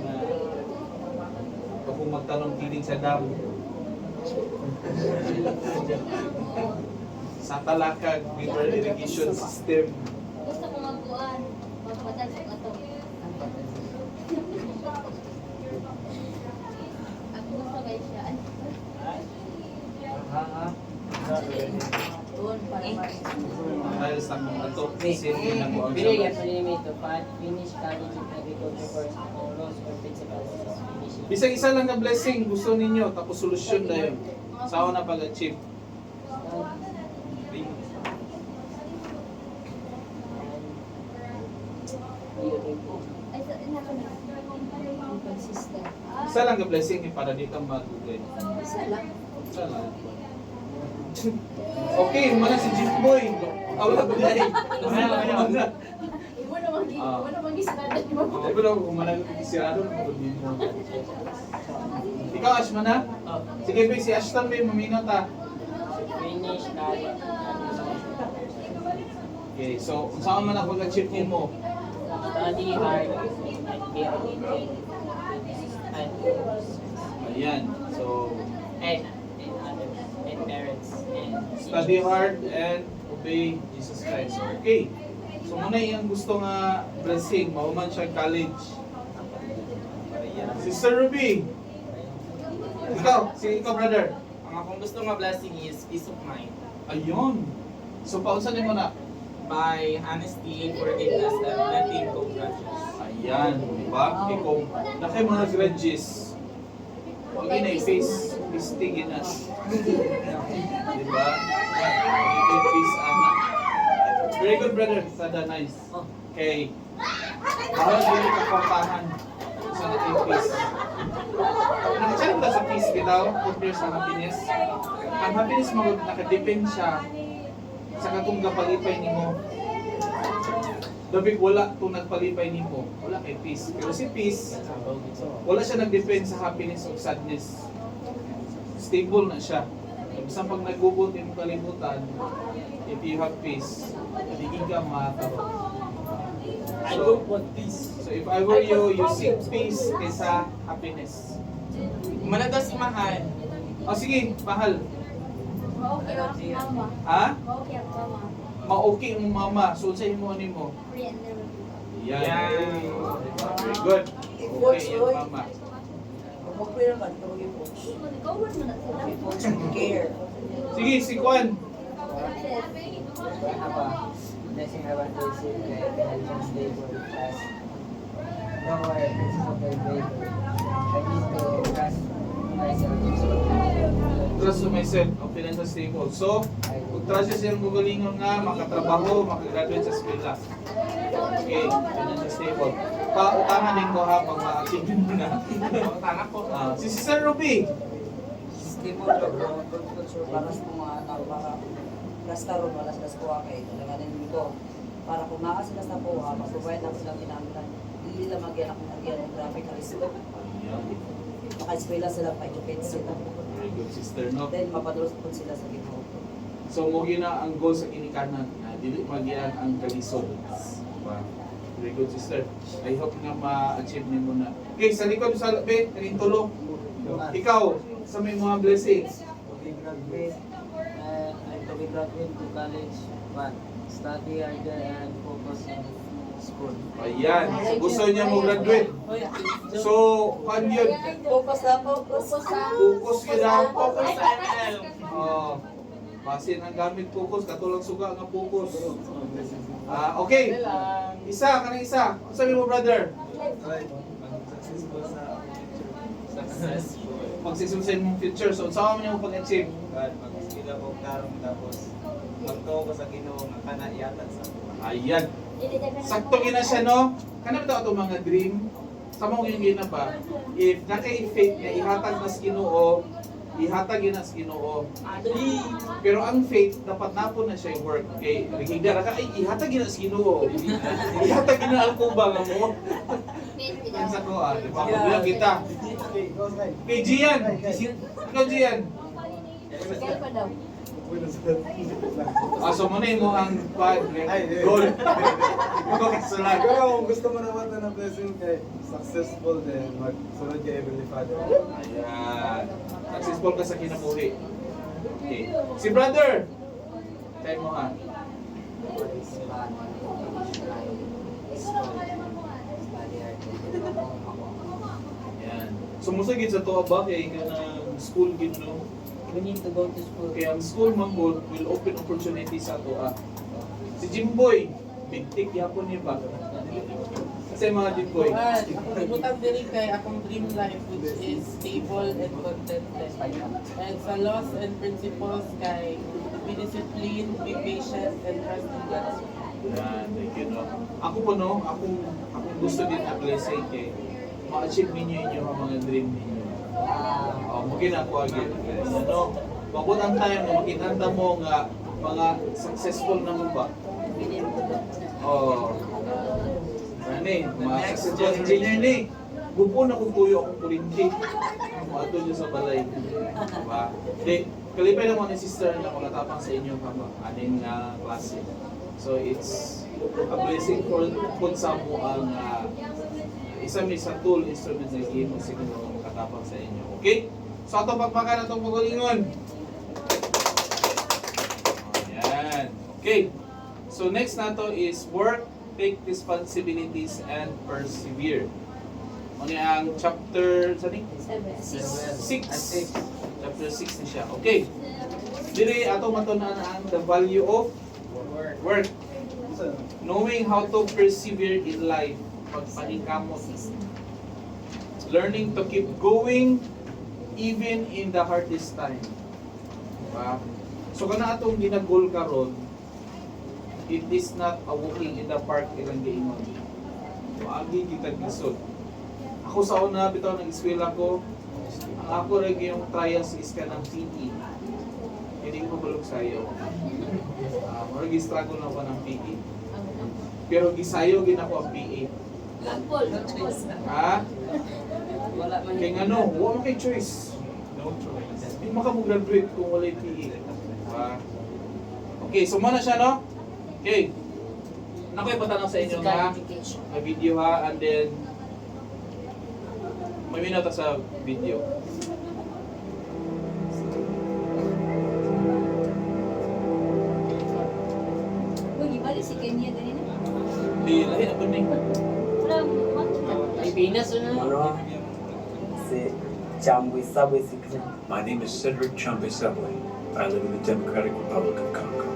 Speaker 2: Ito kung magtanong tinig sa dam. Sa Talakag, river irrigation system.
Speaker 5: Gusto ko magkuhan. Magpatas ko ito. Ako gusto guys siya.
Speaker 1: Doon, para
Speaker 2: Dahil sa kong ato, sindi na ko ang
Speaker 3: Bili
Speaker 2: sabat.
Speaker 3: ka limit to finish college in agriculture course or laws or principles is finishing.
Speaker 2: Bisag isa lang na blessing gusto ninyo, tapos solusyon na yun. Sa ako na pag-achieve.
Speaker 5: Ay, sa ina ko na.
Speaker 1: consistent.
Speaker 2: Isa lang ka blessing para di ka magugay.
Speaker 1: Isa lang.
Speaker 2: Isa lang. Okay, mana si Jeep Boy. Wala ba dahil? Wala.
Speaker 1: Ibo naman gisnadan mo.
Speaker 2: Pero kung manang isirado na mo din mo. Ikaw, Ash, mana? Sige, Bay, si Ashton, Bay, maminot ha.
Speaker 3: Finish college.
Speaker 2: Okay, so, kung saan man ako nag-chip mo?
Speaker 3: Study hard and be obedient. And
Speaker 2: Ayan. So,
Speaker 3: and others and parents and
Speaker 2: study hard and obey Jesus Christ. Okay. So, muna yung gusto nga blessing, mauman siya college. Sister Ruby. Ikaw, ikaw brother.
Speaker 4: Ang akong gusto nga blessing is peace of mind.
Speaker 2: Ayun. So, paunsan mo na.
Speaker 4: By honesty, forgiveness, and letting go grudges.
Speaker 2: Ayan, di ba? Ikaw, na kayo mga grudges. Huwag na i-face, mistigin na. Di ba? I-face, anak. Very good, brother. Sada, nice. Okay. Bawal din ka pampahan. sa natin peace. Nakachalit lang sa peace bitaw, compare sa happiness. Ang happiness mo nakadepend siya sa katong gapalipay nimo. Dabig wala itong nagpalipay nimo, wala kay peace. Pero si peace, wala siya nag-depend sa happiness o sadness. Stable na siya. Isang pag nagugod yung kalimutan, if you have peace, hindi ka makakaroon.
Speaker 3: I don't want peace.
Speaker 2: So if I were you, you seek peace kaysa happiness.
Speaker 4: Manado si Mahal.
Speaker 2: O sige, mahal.
Speaker 5: Okay ang mama.
Speaker 2: Ha?
Speaker 5: Okay ang mama.
Speaker 2: Ma-okay ang mama. So sa imo ni mo.
Speaker 5: Free and never.
Speaker 2: Yan.
Speaker 4: Yan.
Speaker 2: Very good. Okay yung mama.
Speaker 5: Gawin mo na sila.
Speaker 2: Sige, si Kwan.
Speaker 3: Blessing I want to receive kay financial stable as no more principal favor. I need to trust myself.
Speaker 2: Trust to myself, ang financial stable. So, kung trust siya siyang gugalingon nga, makatrabaho, makagraduate sa eskwela. Okay, financial stable. Pautangan din ko ha, pag ma-achieve mo na.
Speaker 4: Tama po.
Speaker 2: Si Sister Ruby.
Speaker 8: Stable job, agriculture, para sa mga tao, para kastaron, wala sila sa kuha kay talaganin ko. Para kung naa sila sa kuha, mag-provide ako silang ginamitan. Hindi nila mag-yan akong nagyan ng graphic karisip. Maka-eskwela sila, pa-educate sila.
Speaker 2: Very good, Sister, no?
Speaker 8: Then, mapadulot po sila sa ginoo.
Speaker 2: So, mo na ang goal sa kinikanan na dili magian ang kalisod. Diba? Very good, Sister. I hope nga ma-achieve ni mo na. Okay, sa likod sa labi, kaning tulong. Ikaw, sa may mga blessings.
Speaker 3: To be graduate, and to be graduate to college, but study harder and focus on school.
Speaker 2: Ayan. So, gusto niya mo graduate. So, kan yun?
Speaker 8: Focus na, focus.
Speaker 2: Focus yun ang
Speaker 4: Focus
Speaker 2: focus.
Speaker 4: sa ML.
Speaker 2: Oh, basin ang gamit focus, katulang suga nga focus. Okay. Isa, kanang isa. Ano sabi mo, brother? Pagsisulsin mong future. So, saan mo niyo pag-achieve?
Speaker 9: Mag-skila ko karong tapos magtuo ko sa Ginoo nga kana yatag sa
Speaker 2: Ayan. Sakto gina siya, no? Kanang ito ito mga dream. Sa mga yung gina ba? If naka-faith na ihatag na sa Ginoo, ihatag yun na sa Ginoo. Pero ang faith, dapat napon na siya yung work. Okay, nagigdara ka, ay ihatag yun na sa Ginoo. Ihatag yun na ang kubang mo. Yan sa ko, di ba? Mabilang kita. Okay, Gian. Ikaw, Gian.
Speaker 1: Kaya pa daw.
Speaker 2: So mo na mo ang goal. Ikaw kasulat.
Speaker 9: Pero kung gusto mo naman na blessing kay successful din, magsunod kay Heavenly Father.
Speaker 2: Ayan. Successful ka sa kinabuhi. Okay. Si brother. Tayo mo ha. Ayan. Sumusagid sa to ba kay kanang school gid no?
Speaker 3: We need to go to school.
Speaker 2: Kaya ang school man po will open opportunities sa to. Si Jimboy, big tick yapon niya ba? Kasi mga Jimboy.
Speaker 6: Ibutan din kay akong dream life which is stable and contented. And sa laws and principles kay be disciplined, be patient, and trust in God's will.
Speaker 2: Yan, thank you no. Ako po no, akong gusto din na blessing kay ma-achieve ninyo yung mga dream ninyo. Mungkin ako again. Ano, mabot ang time na makitanda mo nga mga successful naman ba? Ano mga successful engineer ni. Gupo na kung tuyo akong kurinti. Ato niyo sa balay. Diba? Di, kalipay naman ni sister na makatapang sa inyo kama. Aning klase. So it's a blessing for kung sa mo ang isa may sa tool instrument na game mo siguro makatapang sa inyo. Okay? So ato pagpaka na itong pagalingon. Ayan. Okay. So next na to is work, take responsibilities, and persevere. Ano ang chapter, saan 6. Chapter 6 na siya. Okay. Dili ato matunan ang the value of work. Knowing how to persevere in life. Pagpaningkamot. Learning to keep going even in the hardest time. Diba? So kana atong ginagol karon, it is not a walking in the park ilang giingon. So agi kita gisod. Ako sa una, bitaw ng eskwela ko, ang ako rin yung trials is ka ng PE. Hindi ko balog sa'yo. Marag struggle na ako ng PE. Pero gisayo gin ako ang PE.
Speaker 5: Lampol.
Speaker 2: Ha?
Speaker 8: Wala man
Speaker 2: Kaya nga no, wala mo kay choice. No choice. Hindi makamu-graduate kung wala yung PE. Okay, so muna siya, no? Okay. Nakoy patanong sa inyo
Speaker 1: Physical
Speaker 2: nga.
Speaker 1: education.
Speaker 2: May video ha, and then may minute sa video.
Speaker 5: Uy, ibalik si Kenya ganina.
Speaker 2: Di lahi na ni.
Speaker 5: Wala,
Speaker 6: Pilipinas na.
Speaker 3: Ano? Si Chamboy Sabay si Kenya.
Speaker 7: My name is Cedric Chambe Subway. I live in the Democratic Republic of Congo.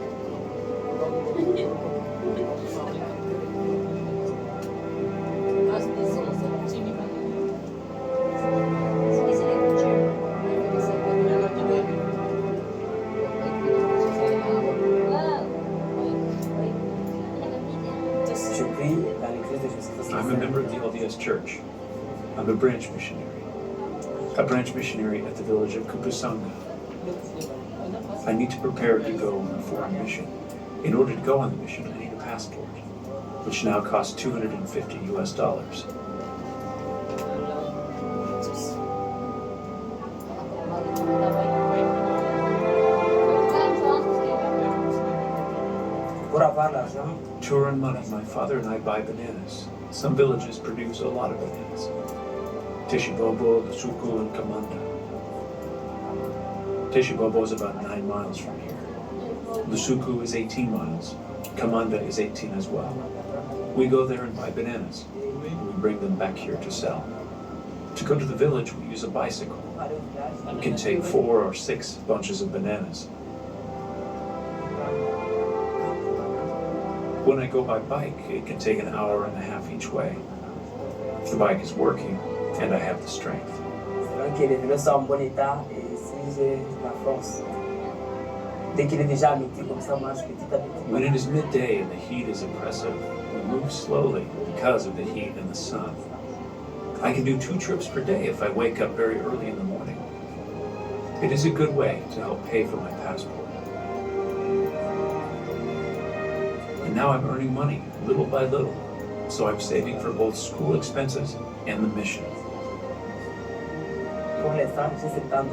Speaker 5: sige sila teacher. Wow.
Speaker 3: Je prie dans l'église de Jésus-Christ.
Speaker 7: I'm a member of the LDS Church. I'm a branch missionary. A branch missionary at the village of Kupusanga. I need to prepare to go on a foreign mission. In order to go on the mission, I need a passport, which now costs $250 US.
Speaker 3: Pour avoir l'argent,
Speaker 7: To earn money, my father and I buy bananas. Some villages produce a lot of bananas. Tishibobo, Lusuku, and Kamanda. Tishibobo is about 9 miles from here. Lusuku is 18 miles. Kamanda is 18 as well. We go there and buy bananas. We bring them back here to sell. To go to the village, we use a bicycle. It can take 4 or 6 bunches of bananas. When I go by bike, it can take an hour and a half each way. If the bike is working and I have the strength.
Speaker 3: c'est vrai que les vélos sont en bon état et si j'ai la force, dès qu'il est déjà à midi, comme ça, moi, je petit à petit.
Speaker 7: When it is midday and the heat is oppressive, we move slowly because of the heat and the sun. I can do 2 trips per day if I wake up very early in the morning. It is a good way to help pay for my passport. And now I'm earning money, little by little, so I'm saving for both school expenses and the mission.
Speaker 3: Pour l'instant, j'ai $70.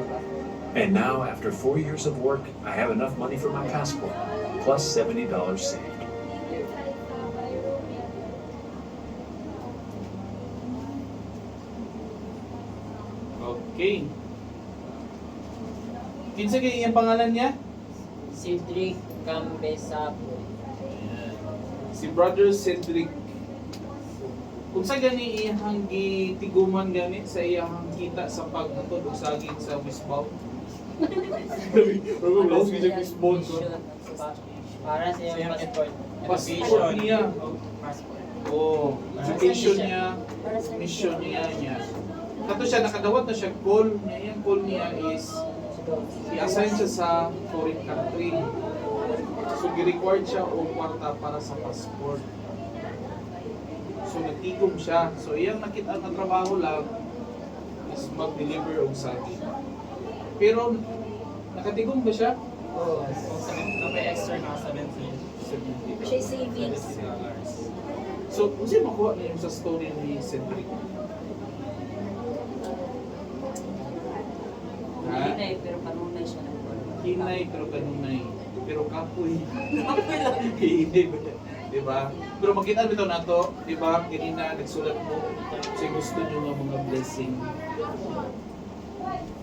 Speaker 7: And now, after 4 years of work, I have enough money for my passport, plus $70 saved.
Speaker 2: Okay. Kinsa kay iyang pangalan niya?
Speaker 6: Cedric Cambesabo.
Speaker 2: Si Brother Cedric. Kung sa gani iyang gitiguman gani sa iyang kita sa paghatod og saging sa westbound. Westbound ko.
Speaker 6: Para sa iyong passport.
Speaker 2: Passport niya.
Speaker 6: Passport.
Speaker 2: Oh, education niya, mission niya. Kato siya nakadawat na siya call niya. Yung call niya is i-assign siya sa foreign country. So gi-required siya og kwarta para sa passport. So nagtigom siya. So iyang nakita na trabaho lang is mag-deliver og saging. Pero nakatigom ba siya?
Speaker 6: Oo. Kung may extra na 70.
Speaker 5: Siya savings.
Speaker 2: So, kung siya makuha na yung sa story ni Cedric? Ha?
Speaker 8: Hinay, pero kanunay siya ng
Speaker 2: Hinay pero kanunay. Pero kapoy. Kapoy lang. Hindi ba? Diba? Pero makita bitaw na to, diba? Kanina nagsulat mo kasi gusto nyo ng mga blessing.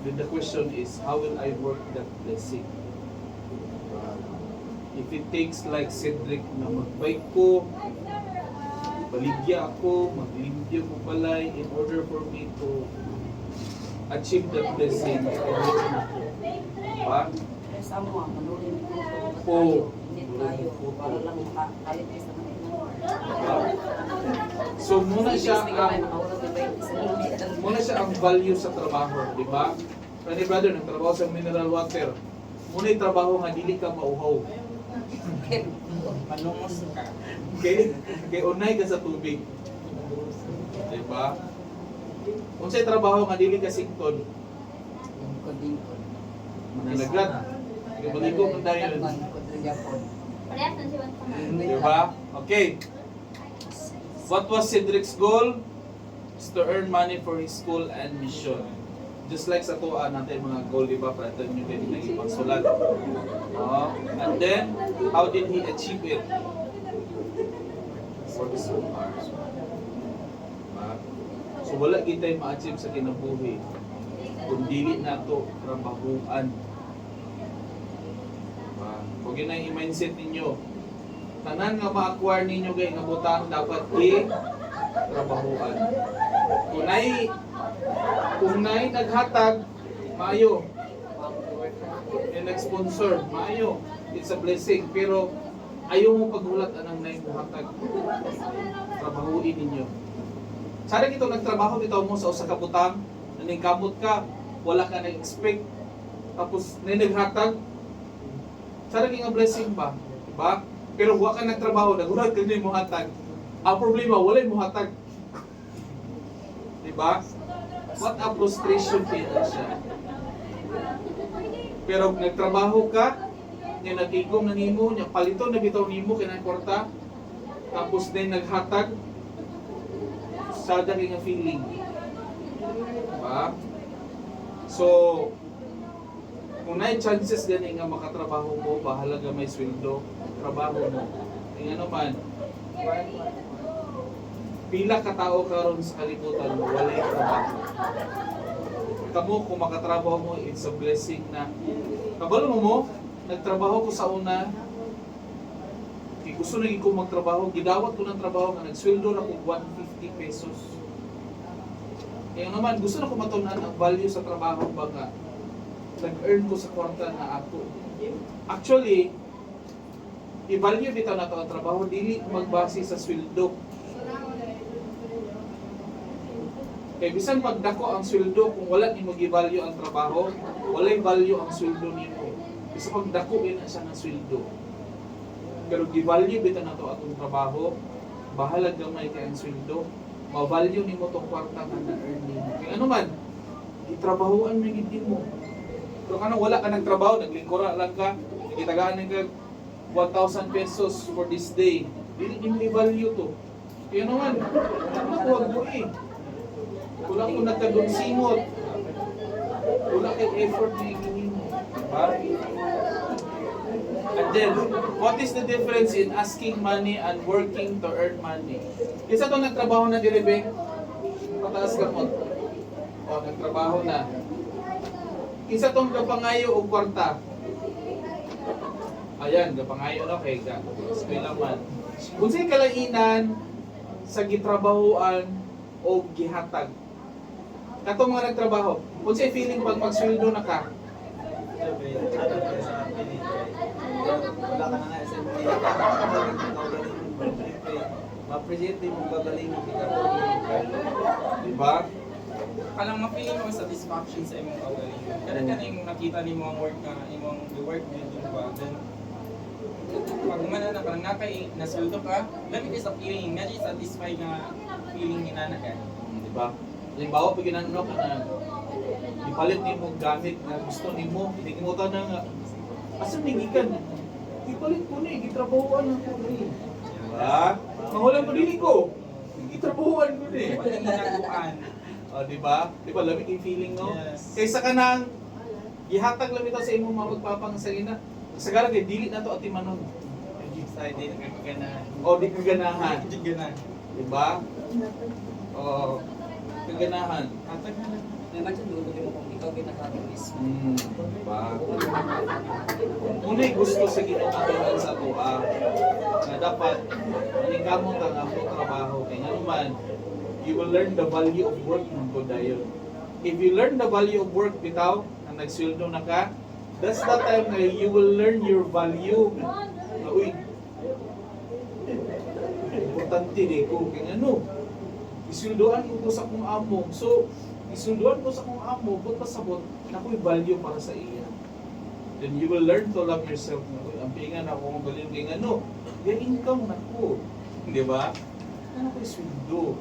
Speaker 2: Then the question is, how will I work that blessing? If it takes like Cedric na mag-bike ko, baligya ako, maglimpyo ko balay in order for me to achieve that blessing. Diba?
Speaker 8: Sa mo, manulin ko.
Speaker 2: Oo.
Speaker 8: Hindi tayo, para lang makakalit sa mga
Speaker 2: So muna siya ang value sa trabaho, di ba? Kani brother, nagtrabaho sa mineral water. Muna yung trabaho nga dili ka mauhaw.
Speaker 6: Manungos ka.
Speaker 2: Okay? Kaya unay ka sa tubig. Di ba? Unsay trabaho nga dili ka singtod?
Speaker 3: Lingkod-lingkod.
Speaker 2: Manilagrat. Ikaw man dayon.
Speaker 3: Lingkod rin yapon.
Speaker 5: Parehas na si Juan Pamar.
Speaker 2: Di ba? Okay. What was Cedric's goal? Is to earn money for his school and mission. Just like sa tuwa natin mga goal, di ba? Para ito nyo din nagipagsulat. And then, how did he achieve it? For the soul. Diba? So wala kita ma-achieve sa kinabuhi kung dili na to trabahuan. Diba? Kung yun ang i-mindset ninyo, tanan nga ma-acquire ninyo kay nga butang dapat i-trabahuan. Kung na'y naghatag, maayo. And nag-sponsor, maayo. It's a blessing. Pero ayaw mo paghulat anang na'y muhatag. Trabahuin ninyo. Sana kito nagtrabaho dito mo sa usa ka butang, naningkamot ka, wala ka na-expect, tapos na'y naghatag. Sana nga blessing ba? Diba? Pero wala ka nagtrabaho, nagulat ka na'y muhatag. Ang problema, wala yung muhatag. Diba? What a frustration kaya siya. Pero nagtrabaho ka, niya natigom na nimo, niya palito na bitaw nimo kaya kwarta, tapos din naghatag, sada kay nga feeling. Diba? So, kung na chances gani nga makatrabaho mo, bahala ga may sweldo, trabaho mo. Kaya naman, pila ka tao karon sa kalibutan mo, wala yung trabaho. Kamu, kung makatrabaho mo, it's a blessing na. Kabalo mo, nagtrabaho ko sa una, gusto naging ko magtrabaho, gidawat ko ng trabaho nga nagsweldo na ko 150 pesos. Kaya naman, gusto na ko matunan ang value sa trabaho ba nga nag-earn ko sa kwarta na ako. Actually, i-value dito na ito ang trabaho, dili magbase sa sweldo. Kaya bisan pagdako ang sweldo, kung wala ni mag-value ang trabaho, wala yung value ang sweldo nimo. Bisa pagdako yun siya ng sweldo. Pero gi-value bitaw na to atong trabaho, bahala gamay kay ang sweldo, ma-value nimo tong kwarta nga na-earn nimo. Kaya ano man, itrabahoan mo gid mo. Pero kana wala ka nagtrabaho, naglingkura lang ka, gitagaan ka 1,000 pesos for this day. Dili nimo i-value to. Kaya naman, huwag mo wala ko nagkadungsingot. Wala kay effort na ikinin mo. Diba? And then, what is the difference in asking money and working to earn money? Isa itong nagtrabaho na diribeng, pataas ka mo. O, nagtrabaho na. Isa itong kapangayo o kwarta. Ayan, kapangayo na kay ka. Eskwela man. Kung sa'y kalainan sa gitrabahoan o gihatag. Katong mga nagtrabaho, kung sa'y feeling pag magsweldo na ka,
Speaker 9: Sabi, ano ka sa pilit wala ka na nga sa pilit. Ma-appreciate mo gagaling ng
Speaker 2: diba?
Speaker 4: Kanang ma-feeling mo satisfaction sa imong kaugalingon. Kada yung nakita nimo ang work nga imong work din ba, then pag umana na parang nakay nasweldo ka, lamig is a feeling, nga satisfy nga feeling ni nana ka.
Speaker 2: Diba? Halimbawa, pag ginano ka na ipalit nimo gamit na gusto nimo, hindi mo na nga, asan nigikan? Ipalit ko na, gitrabahoan ako na diba? Mahulang ko dili ko, gitrabahoan ko na
Speaker 4: Walang ginagawan.
Speaker 2: O, diba? Diba, lamig yung feeling, no?
Speaker 4: Yes.
Speaker 2: Kaysa ka nang gihatag lang ito sa imong mga magpapangasalina, sa galang kay dili na to ati manon.
Speaker 4: Excited, nagkagana.
Speaker 2: O, di kaganahan.
Speaker 4: Hindi gana.
Speaker 2: Diba? O, kaganahan.
Speaker 4: Hatag na lang.
Speaker 8: May man dyan, dugo mo kung ikaw pinagkakaroon mismo.
Speaker 2: Diba? Una'y gusto sa ginagawa sa tuwa na dapat maningkamot ang ako trabaho. Kaya nga naman, you will learn the value of work ng kodayon. If you learn the value of work bitaw, na nagsweldo na ka, that's the time na you will learn your value. Na, uy, importante di ko. Kaya ano, isuldoan ko sa kong amo. So, isuldoan ko sa kong amo, but pasabot, na ako'y value para sa iya. Then you will learn to love yourself. Na, uy, ang pingan ako, magaling kaya ano, yung income na ko. Di ba? Ano ko'y sweldo?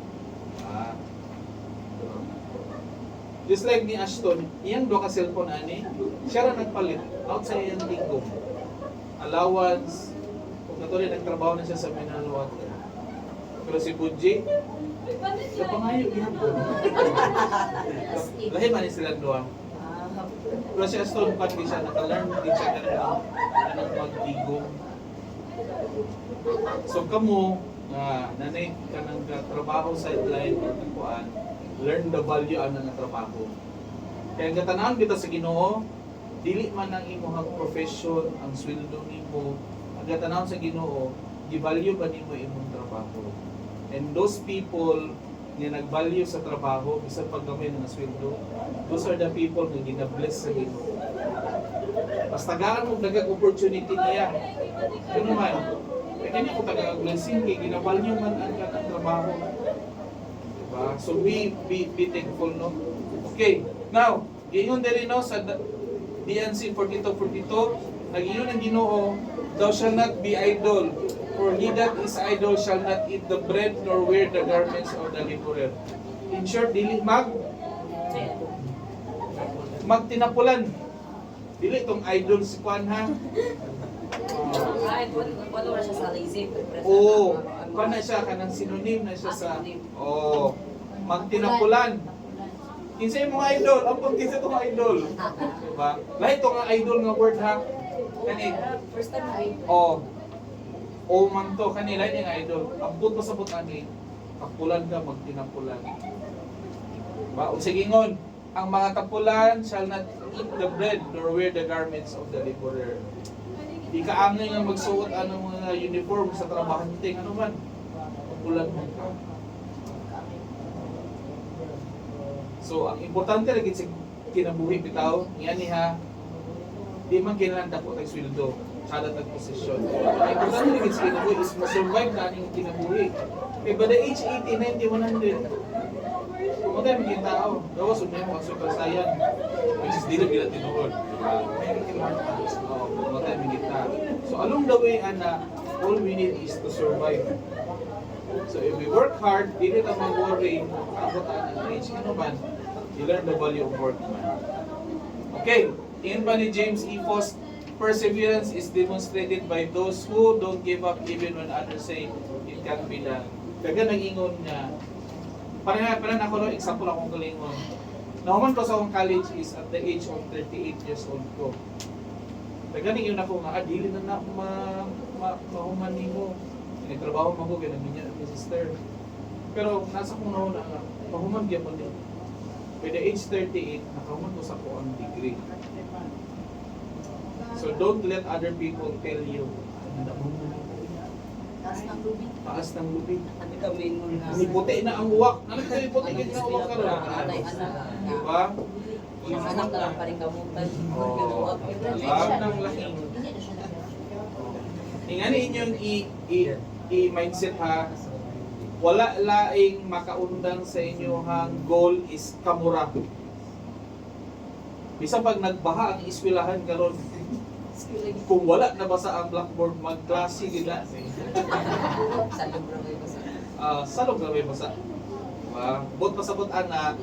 Speaker 2: Just like ni Ashton, iyang do ka cellphone ani, siya ra nagpalit outside iyang tingog. Allowance, kung natuloy nagtrabaho na siya sa mineral water. Pero si Budji, sa pangayo gihapon. Lahi man ni sila duha. Pero si Ashton, pati siya naka-learn din siya kanang magtigong. So kamo, nanay ka ng trabaho sideline o nagkuhan, learn the value ano ng trabaho. Kaya ang katanaan kita sa Ginoo, dili man ang imong profession, ang sweldo nimo, ang katanaan sa Ginoo, gi-value ba nimo imong trabaho? And those people nga nag-value sa trabaho, bisan paggamay ng sweldo, those are the people nga gina-bless sa Ginoo. Basta gaan mo dagag opportunity niya. Ano man, kaya kanya ko taga-blessing, kaya gina-value man ang katang trabaho. So be thankful, no? Okay, now, giyon diri no sa DNC 42:42, nagiyon ang Ginoo, thou shall not be idle, for he that is idle shall not eat the bread nor wear the garments of the laborer. In short, dili magtinapulan. Dili tong idol si Kwan ha.
Speaker 8: Kahit wala siya sa lazy.
Speaker 2: Oo, kwan na siya, kanang synonym na siya sa magtinapulan. Kinsay mo idol, ang kinsa tong idol. Diba? Lahi tong idol nga word ha. Kani
Speaker 8: First time ay
Speaker 2: man to, kani lahi nga idol. Ambot pa sa ani, kapulan ka magtinapulan. Diba? O sigingon, ang mga tapulan shall not eat the bread nor wear the garments of the laborer. Di ka angay nga magsuot anong mga uniform sa trabaho ting ano man. Tapulan mo ka. So, ang importante lagi sa kinabuhi bitaw, yan ha, di man kailangan dako tag sweldo, kada tag posisyon. Ang importante lagi sa kinabuhi is ma-survive na aning kinabuhi. Kaya by the age 80, 90, 100, kung tayo maging tao, gawa sunod mo ang supersayan, which is di na bila tinuod. Kung tayo maging tao. So, along the way, all we need is to survive. So, if we work hard, di na mag-worry, abot ang age ka naman, you learn the value of work man. Okay, tingin pa ni James E. Faust, perseverance is demonstrated by those who don't give up even when others say it can't be done. Kaga nag-ingon nga, parang ako no, example akong galingon. Nahuman ko sa akong college is at the age of 38 years old ko. Kaga nag-ingon ako nga, dili na mahuman nimo. Nagtrabaho mo ko, ganyan ni sister. Pero nasa kong nauna nga, mahuman gyud mo din. By the age 38, nakahuman ko sa ko ang degree. So don't let other people tell you,
Speaker 1: Taas ng lubid.
Speaker 2: taas ng lubid.
Speaker 8: Ano kami mo na
Speaker 2: Niputi na ang uwak. Ano ito niputi na ang uwak ka rin?
Speaker 8: anak.
Speaker 2: Diba?
Speaker 8: Yung anak na lang pa rin kamutan.
Speaker 2: Oo. Diba? Nang lahing.
Speaker 1: Hindi na siya nag-
Speaker 2: Ingani inyong i-mindset ha. Wala laing makaundang sa inyong goal is kamura. Bisa pag nagbaha ang eskwelahan karon, kung wala nabasa ang blackboard, magklase gila.
Speaker 8: Sa libro kayo kasi.
Speaker 2: Salog na may basa. Bot pasabot ana,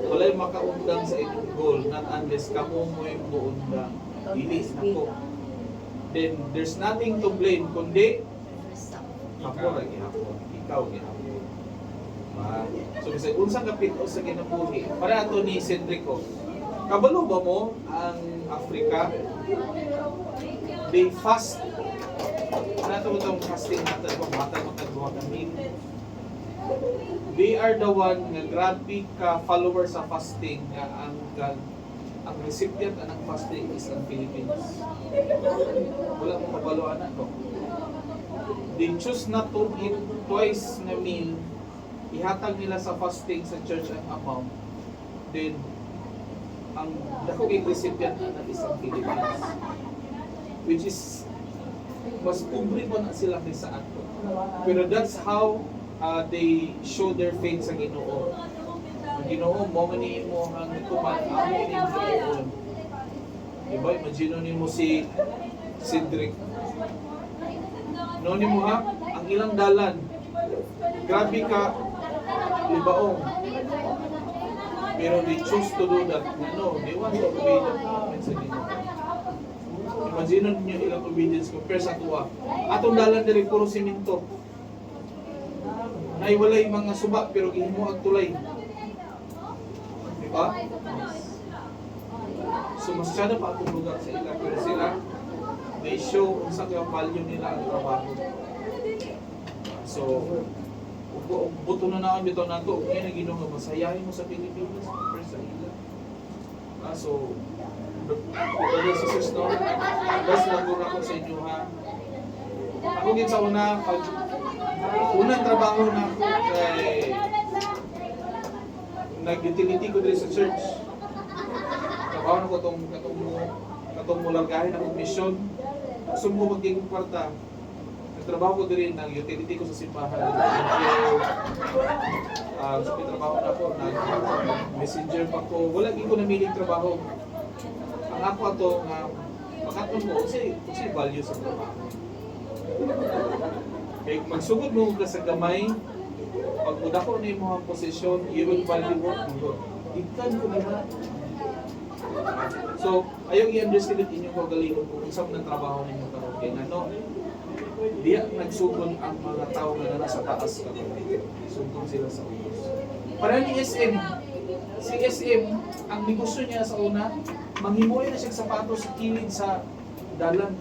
Speaker 2: wala yung makaundang sa inyong goal, not unless kamo mo yung muundang. Dili nako. Then there's nothing to blame kundi ako ra gihapon, ikaw gihapon. So bisag unsang kapit-o sa kinabuhi, para ato ni Cedrico. Kabalo ba mo ang Africa? They fast. Ano itong fasting natin, matag kami. They are the one nga grabe ka follower sa fasting nga ang recipient ng fasting is ang Philippines. Wala mo kabaluan na to. They choose not to eat twice na meal. Ihatag nila sa fasting sa church ang amount. Then, ang dakong recipient na isang Philippines. Which is, mas pobre pa na sila kaysa ato. Pero that's how they show their faith sa Ginoo. Ang Ginoo, mo ni mo ang tuman, amo ni Ginoo. Diba, imagine ni mo si Cedric. Noon mo ha, ang ilang dalan. Grabe ka, libaong. Pero they choose to do that. No, they want to obey the commandments sa Ginoo. Imagine ninyo ilang obedience compare sa tuwa. Atong dalan diri puro simento. Naiwalay mga suba pero gihimo ang tulay. Di ba? So masyado pa akong lugar sa ila pero sila they show kung sa value nila ang trabaho. So buto na naman bitaw nato kaya na Ginoo nga masayahin mo sa Pilipinas compare sa ila. So brothers and sisters, no? Basta nagura ko sa inyo ha. Ako gid sa unang trabaho na ako kay nag-utility ko diri sa church. Trabaho na ko katong mulargahin akong mission. Gusto mo maging kwarta. Nagtrabaho ko diri nag-utility ko sa simbahan. So trabaho na ako nag-messenger pa ko. Wala gid ko namiling trabaho. Ang ako ato nga makaton mo kasi value sa trabaho. Kaya magsugod mo ka sa gamay, pag udako na imong posisyon, you will value what you do. Ikan ko nila. So, ayaw i-understand inyong kagalingon kung isang ng trabaho ninyo karon kay ano. Diya nagsugod ang mga tao nga nasa taas karon. Sugod sila sa ulos. Para ni SM, si SM, ang negosyo niya sa una, manghimuoy na siya sapatos sa kilid sa dalan.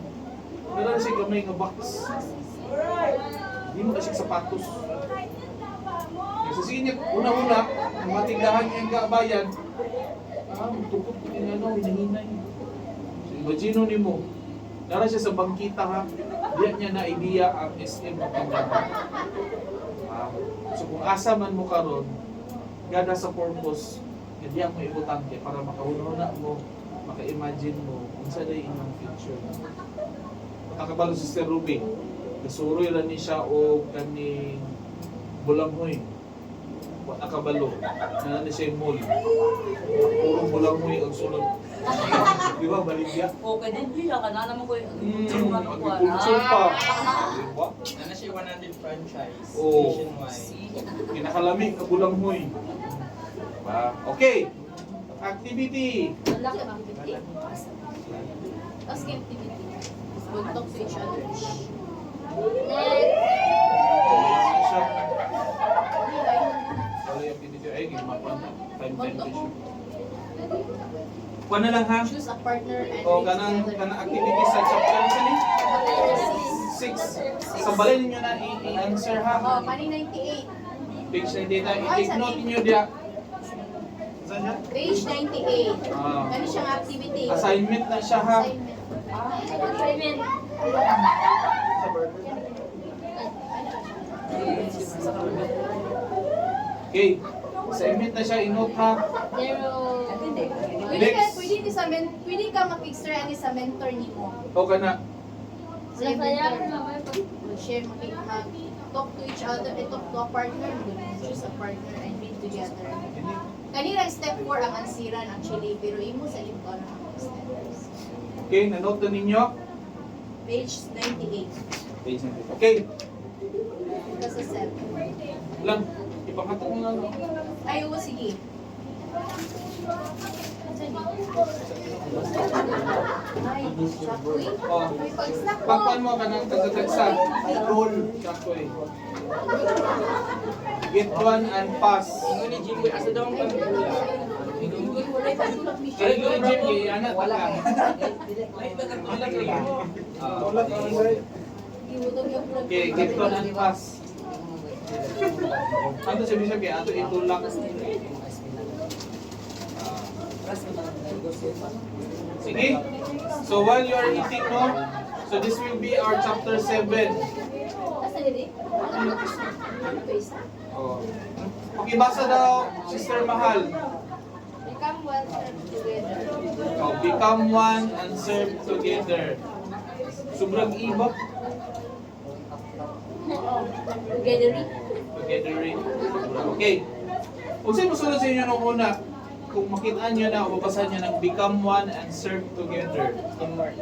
Speaker 2: Nara siya gamay nga box. Hindi mo na siya sapatos. Kasi sige niya, una-una, nang matigdahan niya ang kabayan, tukot ko niya hinahinay. So, imagino ni mo, nara siya sa bangkita ha, diyan niya na idea ang SM na panglaban. So kung asa man mo karon, gada sa purpose, hindi mo ibutangke para makahuna mo, maka-imagine mo, kung saan ay inyong future. Nakabalo si Sister Ruby, nasuroy lang ni siya o kaning bulangoy. Nakabalo, na siya yung mall. Puro bulangoy ang sunod. Di ba, baligya?
Speaker 8: Okay din, pila ka na naman ko yung
Speaker 2: Agriculture pa. Di ba?
Speaker 4: Ano siya 100 franchise
Speaker 2: Oo.
Speaker 4: nationwide.
Speaker 2: Kinakalamig ka bulangoy. Diba? Okay. Activity.
Speaker 1: Ang laki ng activity. Tapos kay activity. We'll talk to each other.
Speaker 2: Siya. Wala yung activity. Ay, gimapan na. Time vision. Kuha na lang ha.
Speaker 1: Choose a partner and
Speaker 2: O, kanang activity sa chapter sa ni? 6. Sa balay ninyo na i-answer ha.
Speaker 1: Oh, Mani 98.
Speaker 2: Page 98. I-take note ninyo diya. Saan siya?
Speaker 1: Page 98. Ano siyang activity?
Speaker 2: Assignment na siya ha.
Speaker 1: Assignment.
Speaker 5: Assignment.
Speaker 2: Okay. Assignment na siya. I-note ha.
Speaker 5: Zero.
Speaker 1: Pwede ka mag-extra ani sa mentor nimo.
Speaker 2: O ka na.
Speaker 1: Sa mentor. Mag-share, talk to each other, talk to a partner, choose a partner and read together. Kanina step 4 ang ansiran actually, pero imo sa ito na ang steps.
Speaker 2: Okay, na-note na ninyo.
Speaker 1: Page 98.
Speaker 2: Page 98. Okay.
Speaker 1: Kasi 7.
Speaker 2: Lang. Ipakatong nga no.
Speaker 1: Ay, oo, sige. Ay, sakoy.
Speaker 2: Oh.
Speaker 1: May pag-snack mo.
Speaker 2: Pagpan mo ka ng tagagagsa. Roll. Sakoy. Get one and pass.
Speaker 4: Ingon ni Jimmy, asa daw ang pangkula?
Speaker 1: Wala pa tulog ni
Speaker 2: Ay, go Jimmy. Anak
Speaker 8: Wala
Speaker 2: ka.
Speaker 4: Ay, nagkatulak lang.
Speaker 9: Tulad ka lang sa'yo.
Speaker 1: Iwutog yung vlog.
Speaker 2: Okay, get one and pass. Ano sabi kaya? Ato itulak. Sige. So while you are eating, no? So this will be our chapter 7.
Speaker 1: Asan yun eh? Ano face na?
Speaker 2: Oh. Pakibasa daw, Sister Mahal.
Speaker 1: Become well served together.
Speaker 2: Oh, become one and serve together. Sobrang iba.
Speaker 1: Together.
Speaker 2: Together. Okay. Kung sino musunod sa inyo nung una, kung makita nyo na o babasa nyo ng become one and serve together.
Speaker 4: Teamwork.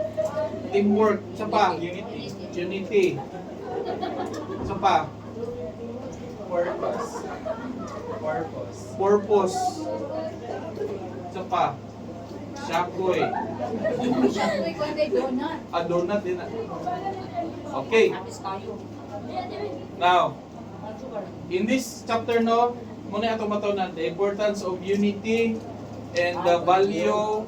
Speaker 2: Teamwork. Isa pa. Unity. Isa pa.
Speaker 4: Purpose. Purpose.
Speaker 2: Purpose. Isa pa. Shakoy.
Speaker 1: Siya ko ikaw ay donut.
Speaker 2: Donut din. Okay.
Speaker 1: Tapos kayo.
Speaker 2: Now, in this chapter no, muna ato matunan the importance of unity and the value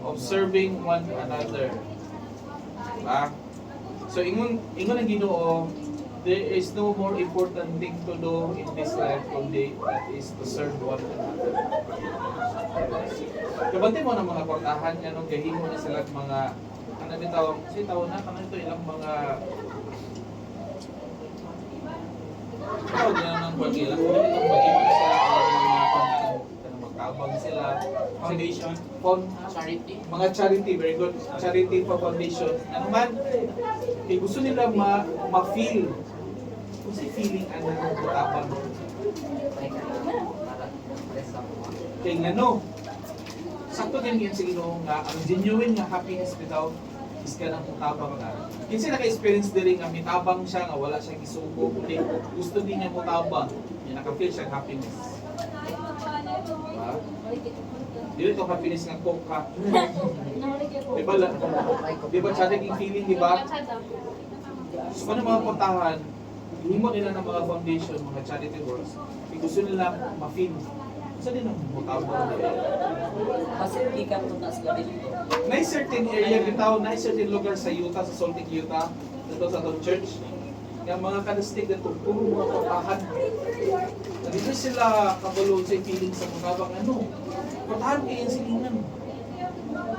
Speaker 2: of serving one another. Diba? So ingon ang Ginoo, there is no more important thing to do in this life kundi that is to serve one another. Kabante mo ng mga kwartahan nga nung gahimo na sila mga ano bitaw, si tawo na kanang ito ilang mga tawag na ng pag-ilang kung itong mag-iwan na sila magkabang sila
Speaker 4: Foundation.
Speaker 1: Charity.
Speaker 2: mga charity, very good charity pa foundation ano man gusto nila ma-feel kung sa'y feeling ano ng kutabang kaya nga no sakto din yun sa Ginoo nga ang genuine nga happiness bitaw is ka ng mutabang na. Kasi naka-experience din nga mitabang siya nga wala siyang isugo kundi gusto din niya mutabang. Yung naka-feel siyang happiness. Diba? Dili to happiness nga coke ha. Diba lang? Diba tsada yung feeling, diba? So kung mga puntahan, himo nila ng mga foundation, mga charity works, gusto nila ma-feel. Saan din ang mutabang nila?
Speaker 8: Kasi hindi ka ito na sila dito.
Speaker 2: May certain area bitaw, may certain lugar sa Utah, sa Salt Lake, Utah, dito sa itong church. Yung mga kadastig na ito, puro mga patahan. Nandito sila kabalo sa feeling sa mga bang ano. Patahan kayo yung silingan.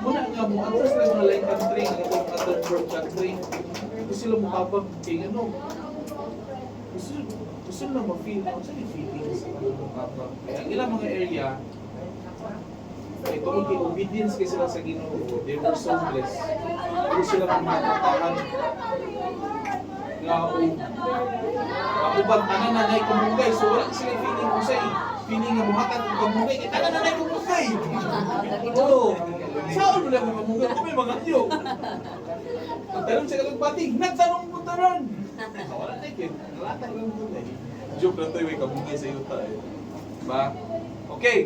Speaker 2: Muna nga mo, atras lang mga light country, nga itong third world country. Gusto sila mukabang kayo ano. Gusto nila ma-feel, ano sa feeling sa mga mukabang. Kaya ang ilang mga area, ito yung obedience kay sila sa Ginoo. They were so blessed. Kung sila pagmatahan nga ako bang tanan nanay kumugay. So wala sila feeling kung sa'y feeling nga buhatan kung kumugay. Kaya tanan nanay kumugay. Oo. Saan mo lang kumugay? Kung may mga nyo. Pagtanong siya kalagbati, nagtanong mo tanan. Wala na yun. Wala tayo kumugay. Joke lang tayo may kumugay sa yuta eh. Diba? Okay.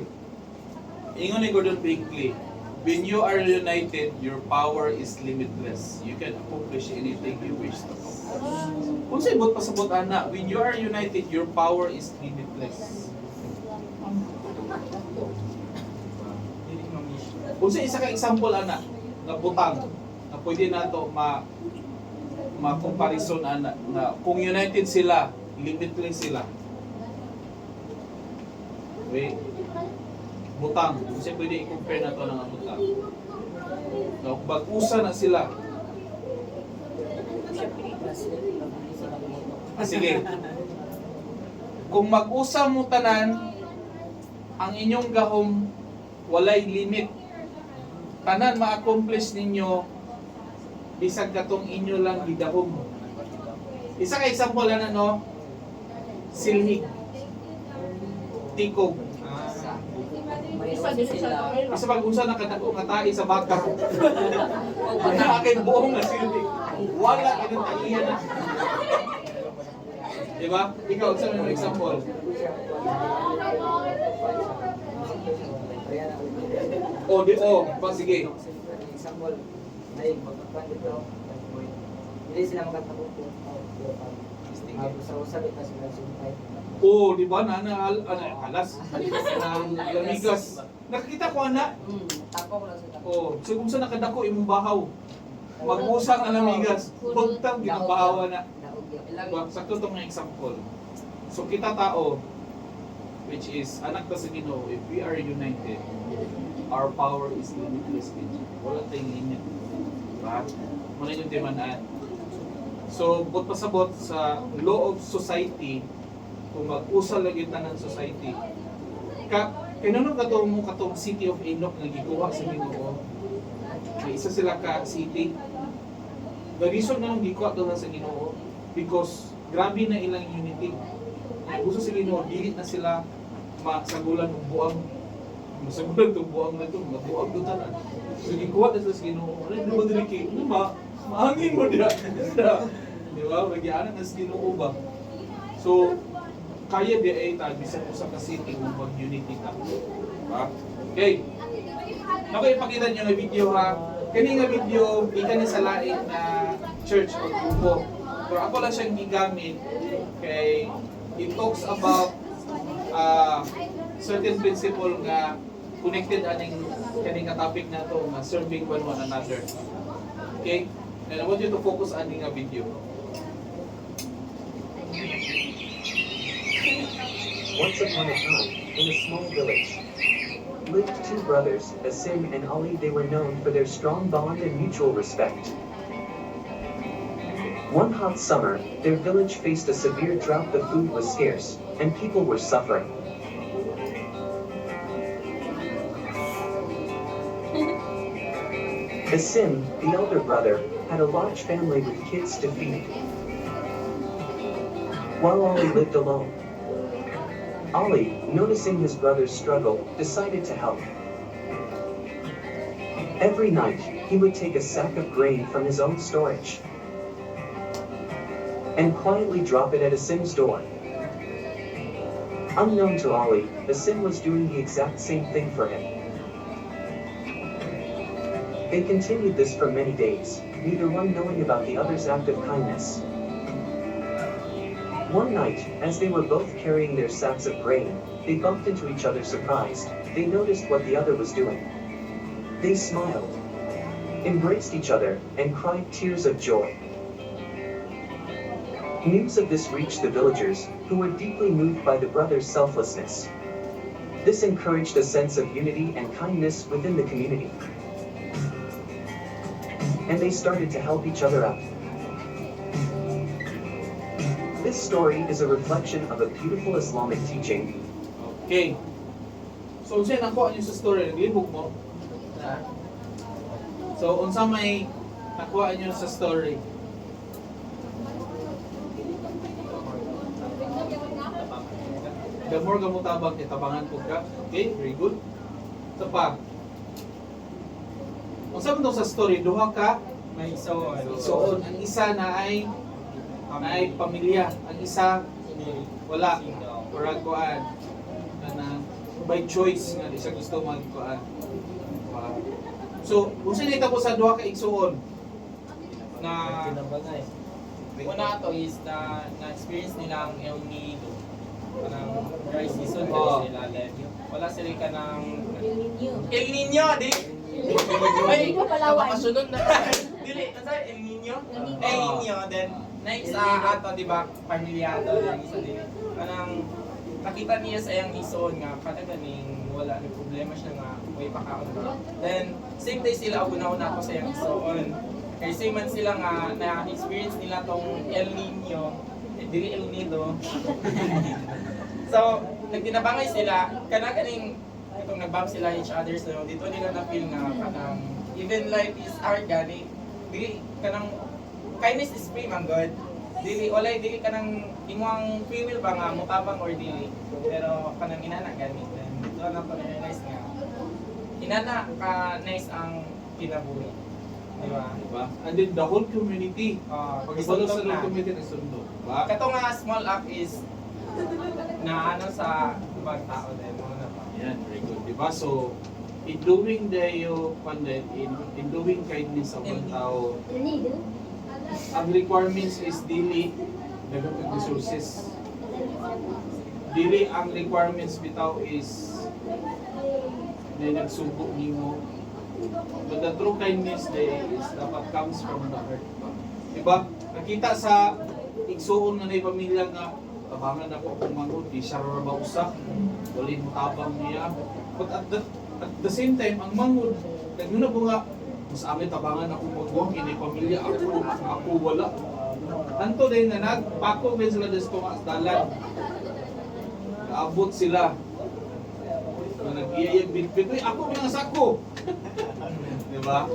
Speaker 2: Ingon ni Gordon Binkley, when you are united, your power is limitless. You can accomplish anything you wish to accomplish. Kung sa ibot pasabot ana, when you are united, your power is limitless. Kung sa isa ka example ana, na butang, na pwede nato ma-comparison ana, na kung united sila, limitless sila. Okay? Butang, kasi pwede i-compare na ito ng butang. So, bag-usa na sila. Sige. Kung mag-usa mo tanan, ang inyong gahom walay limit. Tanan ma-accomplish ninyo bisag katong inyo lang gidahom. Isa ka example na no, silhig, tikog. Isa pag-usa na kadako nga tae sa baka. Wala kay buong nga silhig. Wala kay talian na. Diba? Ikaw, sa mga example. Sige.
Speaker 3: Example, ay magpapagod dito. Hindi sila makatapos po. Sa usap ito sila sumpay.
Speaker 2: Di ba na alas? Lamigas. Nakikita ko ana.
Speaker 8: Tako ko lang sila.
Speaker 2: So kung saan nakadako imong bahaw. Mag-usang ang lamigas. Pagtang ginabahawa na. Sakto itong example. So kita tao, which is anak ta sa Ginoo, if we are united, our power is limitless. Wala tayong limit. Diba? Muna yung timanaan. So, but pasabot sa law of society, kung mag-usal lang yung tanang society, kinanong katong City of Enoch na gikuha sa Ginoo, may isa sila ka city. The reason na nang gikuha doon sa Ginoo, because grabe na ilang unity. Gusto sa Ginoo, dilit na sila masagulan ng buang. Masagulan ng buang na ito, mabuang doon tanan. So, gikuha na sila sa Ginoo. Ano yung naman delicate? Maangin mo diya. Di ba? Magyaanan na sa Ginoo ba? So, kaya di ay ta bisan usa ka city mo mag-unity ta. Diba? Okay. Ako ipakita niyo nga video ha. Kani nga video ikan sa lain na church o grupo. Pero ako lang siyang gigamit kay it talks about certain principle nga connected aning kani nga topic na to nga serving one another. Okay? And I want you to focus on nga video.
Speaker 10: Once upon a time, in a small village, lived two brothers, Asim and Ali. They were known for their strong bond and mutual respect. One hot summer, their village faced a severe drought. The food was scarce, and people were suffering. Asim, the elder brother, had a large family with kids to feed, while Ali lived alone. Ali, noticing his brother's struggle, decided to help. Every night, he would take a sack of grain from his own storage and quietly drop it at Asim's door. Unknown to Ali, Asim was doing the exact same thing for him. They continued this for many days, neither one knowing about the other's act of kindness. One night, as they were both carrying their sacks of grain, they bumped into each other surprised. They noticed what the other was doing. They smiled, embraced each other, and cried tears of joy. News of this reached the villagers, who were deeply moved by the brothers' selflessness. This encouraged a sense of unity and kindness within the community, and they started to help each other out. This story is a reflection of a beautiful Islamic teaching.
Speaker 2: Okay. So unsa nakuha niyo sa story naglibog mo? So unsa may nakuha niyo sa story? The more gamutabang itabangan ko ka. Okay, very good. Sa pa. Unsa man sa story duha ka
Speaker 4: May isoon.
Speaker 2: so ang isa na ay pamilya, ang isa wala or kuan na by choice nga di siya gusto magkuan. So unsa ni tapos sa duha ka igsuon
Speaker 4: Na una to is na experience nila ang El Nido. Kanang dry season
Speaker 2: Oh.
Speaker 4: sila wala sila ka ng
Speaker 1: Ninyo.
Speaker 4: El Nino di.
Speaker 1: Ay, Palawan.
Speaker 4: Makasunod na. Dili, nasa El Nino?
Speaker 1: El Nino.
Speaker 4: El Nino, then next ato, di ba, pamilyado, yung isa din. Kanang nakita niya sa iyang ison nga, kataganing wala ni problema siya nga, way pakaon ba. Then, same day sila, una-una ko sa iyang ison. Kaya same man sila nga, na-experience nila tong El Nino, dili El Nido. So, nagtinabangay sila, kanaganing itong nag-bump sila each other, so dito nila na-feel nga kanang even life is hard gani dili kanang kindness is free man God dili walay dili kanang imong free will ba nga mutabang or dili pero kanang inana gani then dito na ko na-realize nga inana ka nice ang kinabuhi di ba
Speaker 2: diba? And then the whole community. Pag ibalo sa
Speaker 4: na
Speaker 2: community na sundo. Diba?
Speaker 4: kato nga small act is na ano sa ibang tao din mga na pa
Speaker 2: Yan, very good. Diba? So, in doing in doing kindness sa mga tao, ang requirements is dili dagat ng resources. Dili ang requirements bitaw is na nagsubo nimo. But the true kindness is dapat comes from the heart. Diba? Nakita sa igsuon nga na pamilya nga tabangan ako akong mangod, di siya rabaw usa, wali mo tabang niya. But at the same time, ang mangod, nagmuna po nga, mas amin tabangan ako magwang, inay pamilya, ako wala. Anto din na nagpako din sila dito nga dalan. Naabot sila. Nag-iyayag bitbit, uy, ako mga sako. Diba?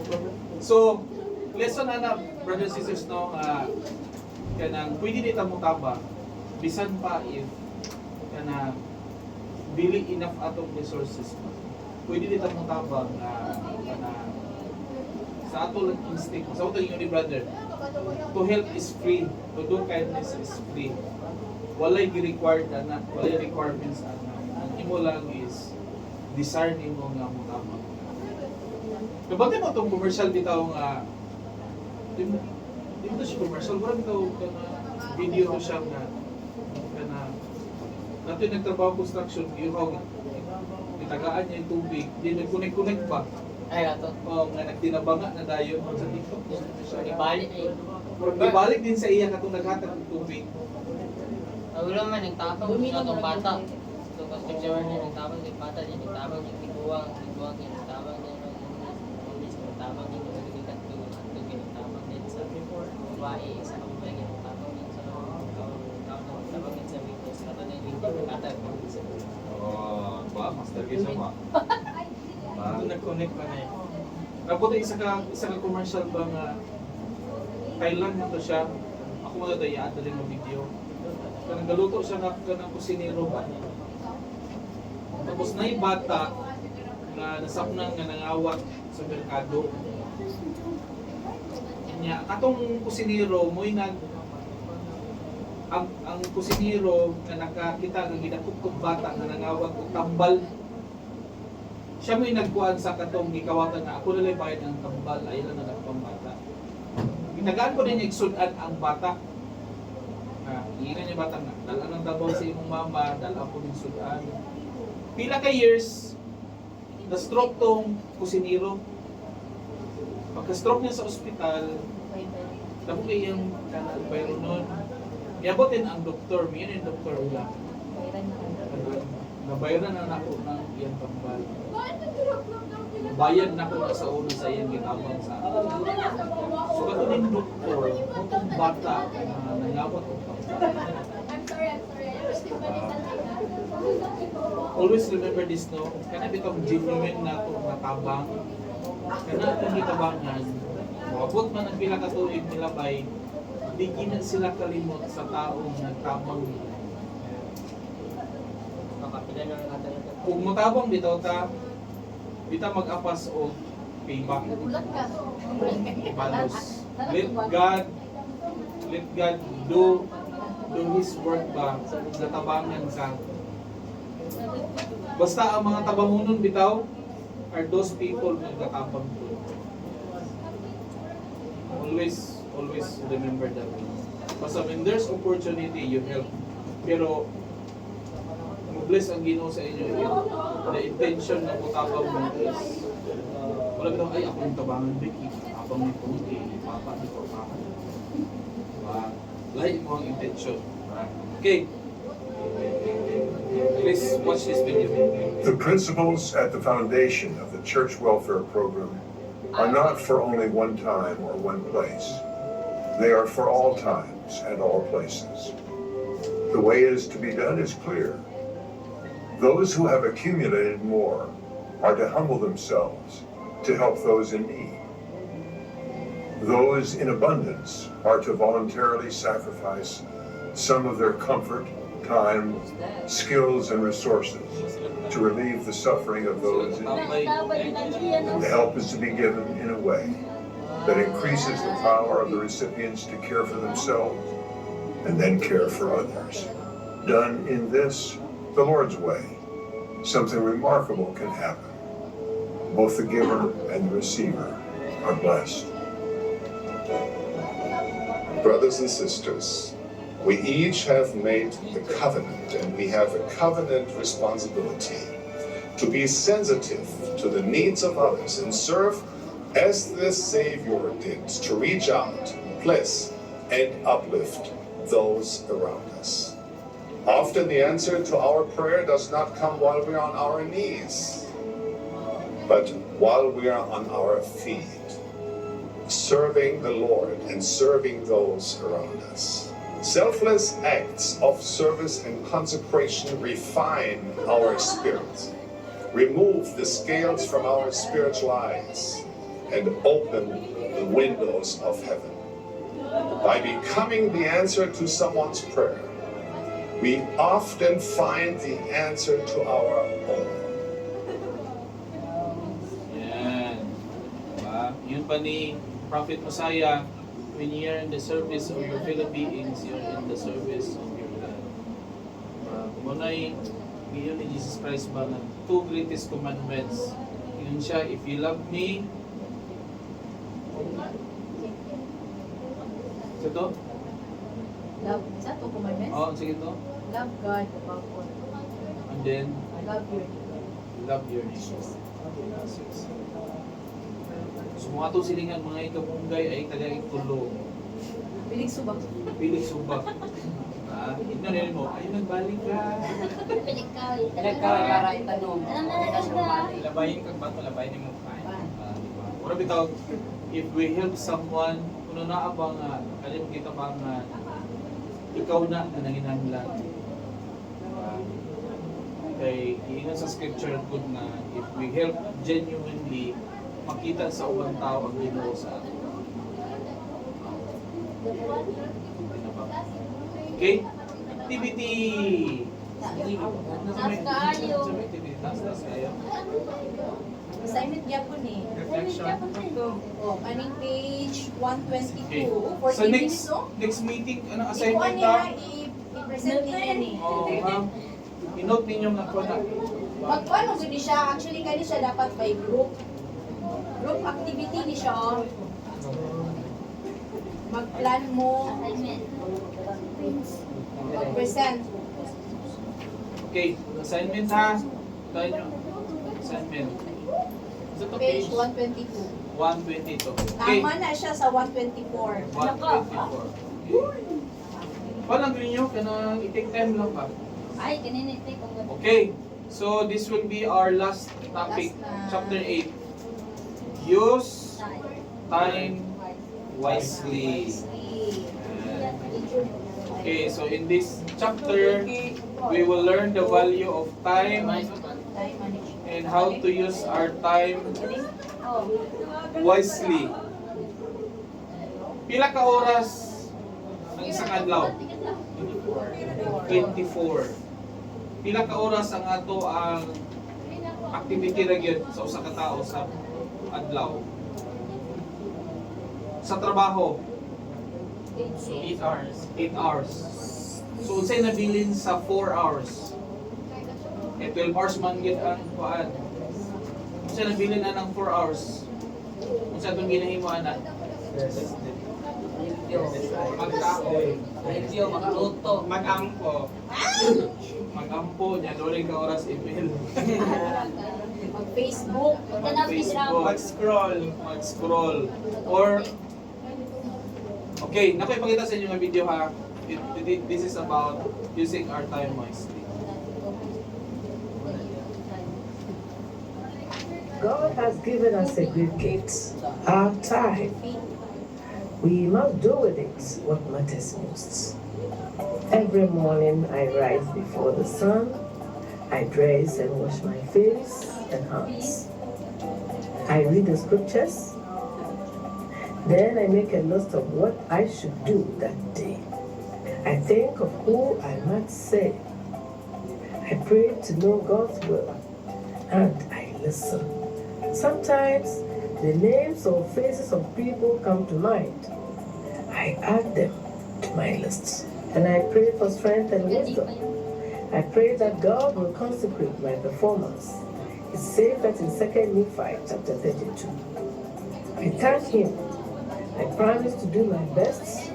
Speaker 2: So, lesson na brothers and sisters, no, kanang pwede dito mo tabang, bisan pa if kana dili enough atong resources pa. Pwede dito mo tabang na kana sa ato lang instinct sa ato yung ni brother To help is free. To do kindness is free. Walay gi-required ana, walay requirements ana. Ang imo lang is desire nimo nga mo tama. Kabati mo tong commercial bitaw nga di mo siya commercial, wala bitaw kana video to siya nga kana nato yung nagtrabaho construction, ihaw itagaan niya yung tubig, di nag-connect ba?
Speaker 3: Ay, ato.
Speaker 2: O nga nagtinabanga na dayon sa TikTok.
Speaker 3: Ibalik ay.
Speaker 2: Ibalik din sa iya katong naghatag ng tubig.
Speaker 3: Wala man, nagtapang sa itong bata. So, customer niya, nagtapang sa bata niya, nagtapang yung tiguang niya, nagtapang niya ng ulis, nagtapang niya ng nagigikat ko, nagtapang din sa babae, sa kababae, nagtapang din sa nagtapang din sa Windows, kato na yung Windows, nagkatag.
Speaker 2: Oh, ba? Master case ba?
Speaker 4: Ito nag-connect pa na yun.
Speaker 2: Kabuti isa ka commercial ba nga Thailand na to siya. Ako mo dito i-add din mo video. Kanang galuto siya na kanang kusinero ba. Tapos na bata nga nasapnang nga nangawat sa merkado. Nya katong kusinero mo ang kusinero nga nakakita ng ginakupkup bata nga nangawat og tambal. Siya mo'y nagkuhan sa katong gikawatan na ako nalay bayad ng tambal, ayun na nagpambata. Gitagaan ko din igsudan ang bata. Iingan niya bata nga, dala ng tabal sa imong mama, dala ko ng sudan. Pila ka years, na-stroke tong kusinero. Pagka-stroke niya sa ospital, tapos kayang bayro nun. Iabotin ang doktor, yun yung doktor ulang. Nabayaran na ako ng iyang tambal. Bayad na ko na sa una sa iyang gitabang sa akin. So kato din doktor, itong bata na nangawat o tambal. Always remember this, no? Kana bitong genuine na ito natabang. Kana itong gitabangan. Wabot man ang pila katuig nila bay, di gina sila kalimot sa taong nagtabang nila. Kung mutabang bitaw ta, bita mag-apas o payback. Ibalos. Let God do His work ba sa tabangan sa. Basta ang mga tabangunon bitaw are those people na nagtatabang to. Always remember that. Basta when there's opportunity, you help. Pero bless ang Ginoo sa inyo. The intention na mutabang mo is wala bitaw ay ako yung tabangan Becky. Abang ni Puti, papa ni papa. Lahi mo ang intention. Okay. Please watch this video.
Speaker 11: The principles at the foundation of the church welfare program are not for only one time or one place. They are for all times and all places. The way it is to be done is clear. Those who have accumulated more are to humble themselves to help those in need. Those in abundance are to voluntarily sacrifice some of their comfort, time, skills, and resources to relieve the suffering of those in need. The help is to be given in a way that increases the power of the recipients to care for themselves and then care for others. Done in this, the Lord's way, something remarkable can happen. Both the giver and the receiver are blessed.
Speaker 12: Brothers and sisters, we each have made the covenant, and we have a covenant responsibility to be sensitive to the needs of others and serve as the Savior did, to reach out, bless, and uplift those around us. Often the answer to our prayer does not come while we are on our knees, but while we are on our feet, serving the Lord and serving those around us. Selfless acts of service and consecration refine our spirit, remove the scales from our spiritual eyes, and open the windows of heaven. By becoming the answer to someone's prayer, we often find the answer to our own.
Speaker 2: Yan. Diba? Yun pa ni Prophet Mosiah, when you're in the service of your fellow beings, you're in the service of your God. Muna'y giyon ni Jesus Christ ba nga two greatest commandments. Yun siya, if you love me, so to?
Speaker 1: Love, is that two commandments?
Speaker 2: Oh, sige to.
Speaker 1: Love God above all.
Speaker 2: And then,
Speaker 1: Love your neighbor.
Speaker 2: love your neighbor. So mga to silingan mga ikapunggay ay tagaing tulo.
Speaker 1: Pilig subak.
Speaker 2: Pilig subak. Ino rin mo, ay nagbalik ka.
Speaker 5: Pinagkawin.
Speaker 8: Pinagkawin para itanong.
Speaker 5: Alam na lang ka.
Speaker 4: Labayin kag bato, labayin mo pa.
Speaker 2: Mura bitaw, if we help someone, kuno na ba nga, alam kita ba nga, ikaw na na nanginahanglan. Kay iingon sa scripture good na if we help genuinely, makita sa ubang tao ang Ginoo sa atin. Okay? Activity!
Speaker 5: Taas kayo.
Speaker 2: Taas kayo.
Speaker 1: Assignment gyapon eh.
Speaker 2: Reflection.
Speaker 1: Oh, kaning page 122.
Speaker 2: Okay.
Speaker 1: 14
Speaker 2: Sa
Speaker 1: minutes, no?
Speaker 2: next meeting, anong
Speaker 1: Ikuan
Speaker 2: assignment
Speaker 1: niya,
Speaker 2: ta?
Speaker 1: i-present niya ni.
Speaker 2: Oo, ma'am. I-note ninyo nga po na.
Speaker 1: Magkuhan mo gudi siya. Actually, kani siya dapat by group. Group activity ni siya. Oh. Mag-plan mo.
Speaker 5: Assignment.
Speaker 1: Mag-present.
Speaker 2: Okay, assignment ha. Tayo nyo. Assignment. Sa to
Speaker 1: Page
Speaker 2: page
Speaker 1: 122.
Speaker 2: 122. Okay.
Speaker 1: Tama na siya sa 124.
Speaker 2: 124. Palang ninyo, kanang i-take time lang pa.
Speaker 5: Ay, kaninite kung
Speaker 2: Okay, so this will be our last topic,
Speaker 1: Last na.
Speaker 2: chapter 8. Use time wisely. Okay, so in this chapter, we will learn the value of time
Speaker 1: Time management.
Speaker 2: and how to use our time wisely. Pila ka oras ang isang adlaw? 24. Pila ka oras ang ato ang activity ra gyud sa usa ka tawo sa adlaw? Sa trabaho,
Speaker 4: 8 hours.
Speaker 2: 8 hours. So unsay nabilin sa 4 hours? 12 hours man gyud ang kuan. Unsay nabilin na ng 4 hours? Unsa tong ginahimo ana?
Speaker 4: Magkaon.
Speaker 8: Review, magluto.
Speaker 4: Mag-ampo.
Speaker 2: Mag-ampo nya dole ka oras email.
Speaker 1: Mag-Facebook.
Speaker 2: Mag-Facebook,
Speaker 4: Mag-scroll.
Speaker 2: mag-scroll or okay, nakoy ipakita sa inyo nga video ha. This is about using our time wisely.
Speaker 13: God has given us a good gift, our time. We must do with it what matters most. Every morning I rise before the sun, I dress and wash my face and hands. I read the scriptures, then I make a list of what I should do that day. I think of who I might say. I pray to know God's will, and I listen. Sometimes the names or faces of people come to mind. I add them to my list, and I pray for strength and wisdom. I pray that God will consecrate my performance. It's said that in 2 Nephi chapter 32. I thank Him. I promise to do my best.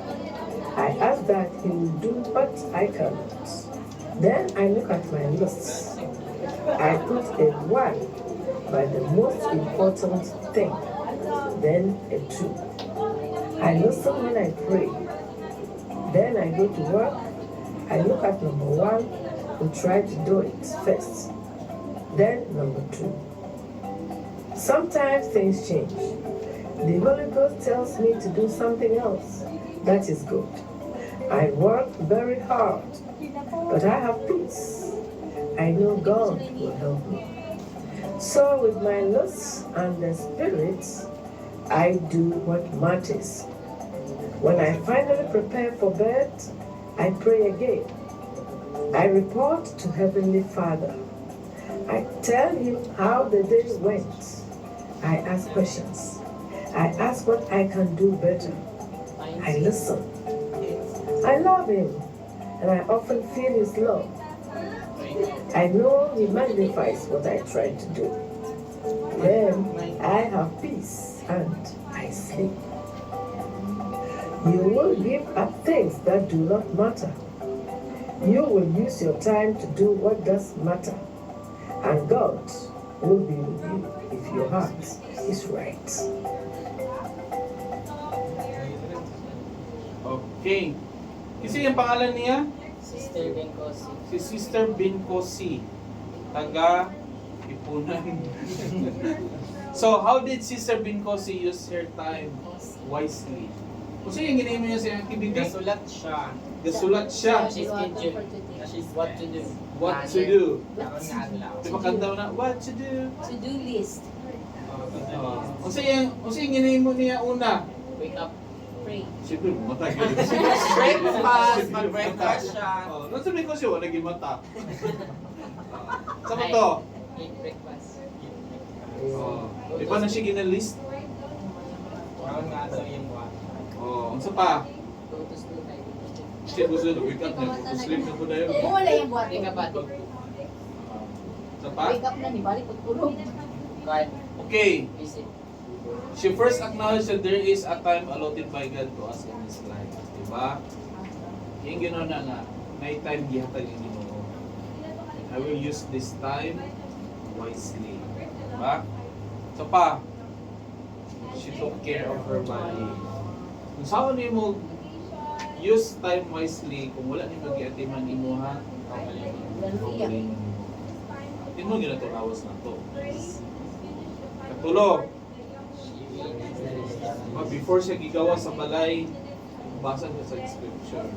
Speaker 13: I ask that He will do what I cannot. Then I look at my lists. I put a 1 by the most important thing, then a 2. I listen when I pray. Then I go to work. I look at number 1 and try to do it first. Then number 2. Sometimes things change. The Holy Ghost tells me to do something else. That is good. I work very hard, but I have peace. I know God will help me. So with my lust and the Spirit, I do what matters. When I finally prepare for bed, I pray again. I report to Heavenly Father. I tell Him how the day went. I ask questions. I ask what I can do better. I listen. I love him, and I often feel his love. I know he magnifies what I try to do. Then I have peace and I sleep. You will give up things that do not matter. You will use your time to do what does matter. And God will be with you if your heart is right.
Speaker 2: Okay. Kasi yung pangalan niya?
Speaker 3: Sister Benkosi.
Speaker 2: Si Sister Benkosi. Taga Ipunan. So, how did Sister Benkosi use her time wisely? Kasi yung ginawa niya sa activity?
Speaker 4: Gasulat siya.
Speaker 2: Gasulat siya.
Speaker 3: She's schedule. She's what to do.
Speaker 2: What to do.
Speaker 4: Karon nga adlaw.
Speaker 2: Di ba kanta mo na, what to do?
Speaker 1: To-do list.
Speaker 2: Kasi yung ginawa niya una.
Speaker 3: Wake up.
Speaker 1: Pray.
Speaker 2: Siyempre, matagal.
Speaker 4: Breakfast, mag-breakfast siya.
Speaker 2: Nasa may ko siya, wala naging mata. Saan mo to?
Speaker 3: Eat breakfast.
Speaker 2: Di ba na siya ginalist?
Speaker 4: Karon nga adlaw yung buwan.
Speaker 2: Ang sa pa?
Speaker 3: Go to school tayo.
Speaker 2: Siya gusto na, wake up na, sleep na po na yun.
Speaker 1: Kung wala yung buhat.
Speaker 3: Think about it.
Speaker 2: Sa pa?
Speaker 1: Wake up na ni balik pagtulog.
Speaker 3: God,
Speaker 2: Okay.
Speaker 3: visit.
Speaker 2: She first acknowledged that there is a time allotted by God to us in this life. Diba? Yung gano'n na nga, may time gihatag yung Ginoo. I will use this time wisely. Diba? So pa, she took care of her body. Kung saan niyo mo use time wisely, kung wala niyo mag-iatiman imuha, kaugaling. Hindi mo ginatulawas na to. Katulo, before siya gigawa sa balay, basa ko sa scripture.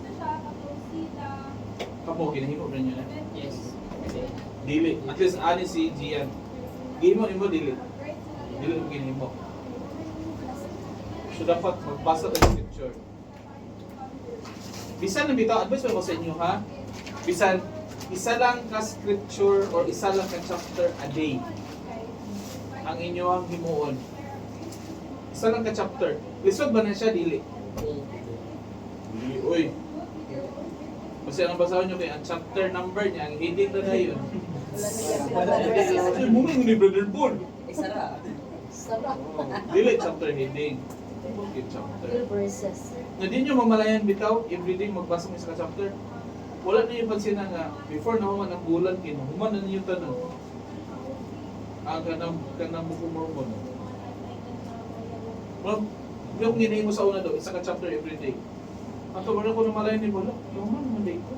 Speaker 2: Kamu, ginahimo rin niyo na?
Speaker 3: Yes.
Speaker 2: Dili. At least ani si Gian. Gihimo mo dili. Dili mo ginahimo. So dapat magbasa ng scripture. Bisan na bitaw, advice ko sa inyo ha. Bisan isa lang ka scripture or isa lang ka chapter a day ang inyong himuon. Isa lang ka chapter. Lisod ba na siya? Dili. Dili, uy. Kasi ang basahin nyo kay ang chapter number niya, ang heading na yun. Ay, muming ni Brother Paul.
Speaker 8: Sara.
Speaker 1: Sarap.
Speaker 2: Dili chapter heading. Okay, chapter.
Speaker 1: Verses.
Speaker 2: Na di nyo mamalayan bitaw, everyday magbasa mo isa ka chapter. Wala na yung pansin nga, before nahuman ang bulan, kinuhuman na niyo tanong. Ang kanang bukumormon. Well, yung ginahin mo sa una daw, isa ka chapter everyday. Ato ba na ko namalayan ni Bolo? Naman naman day ko.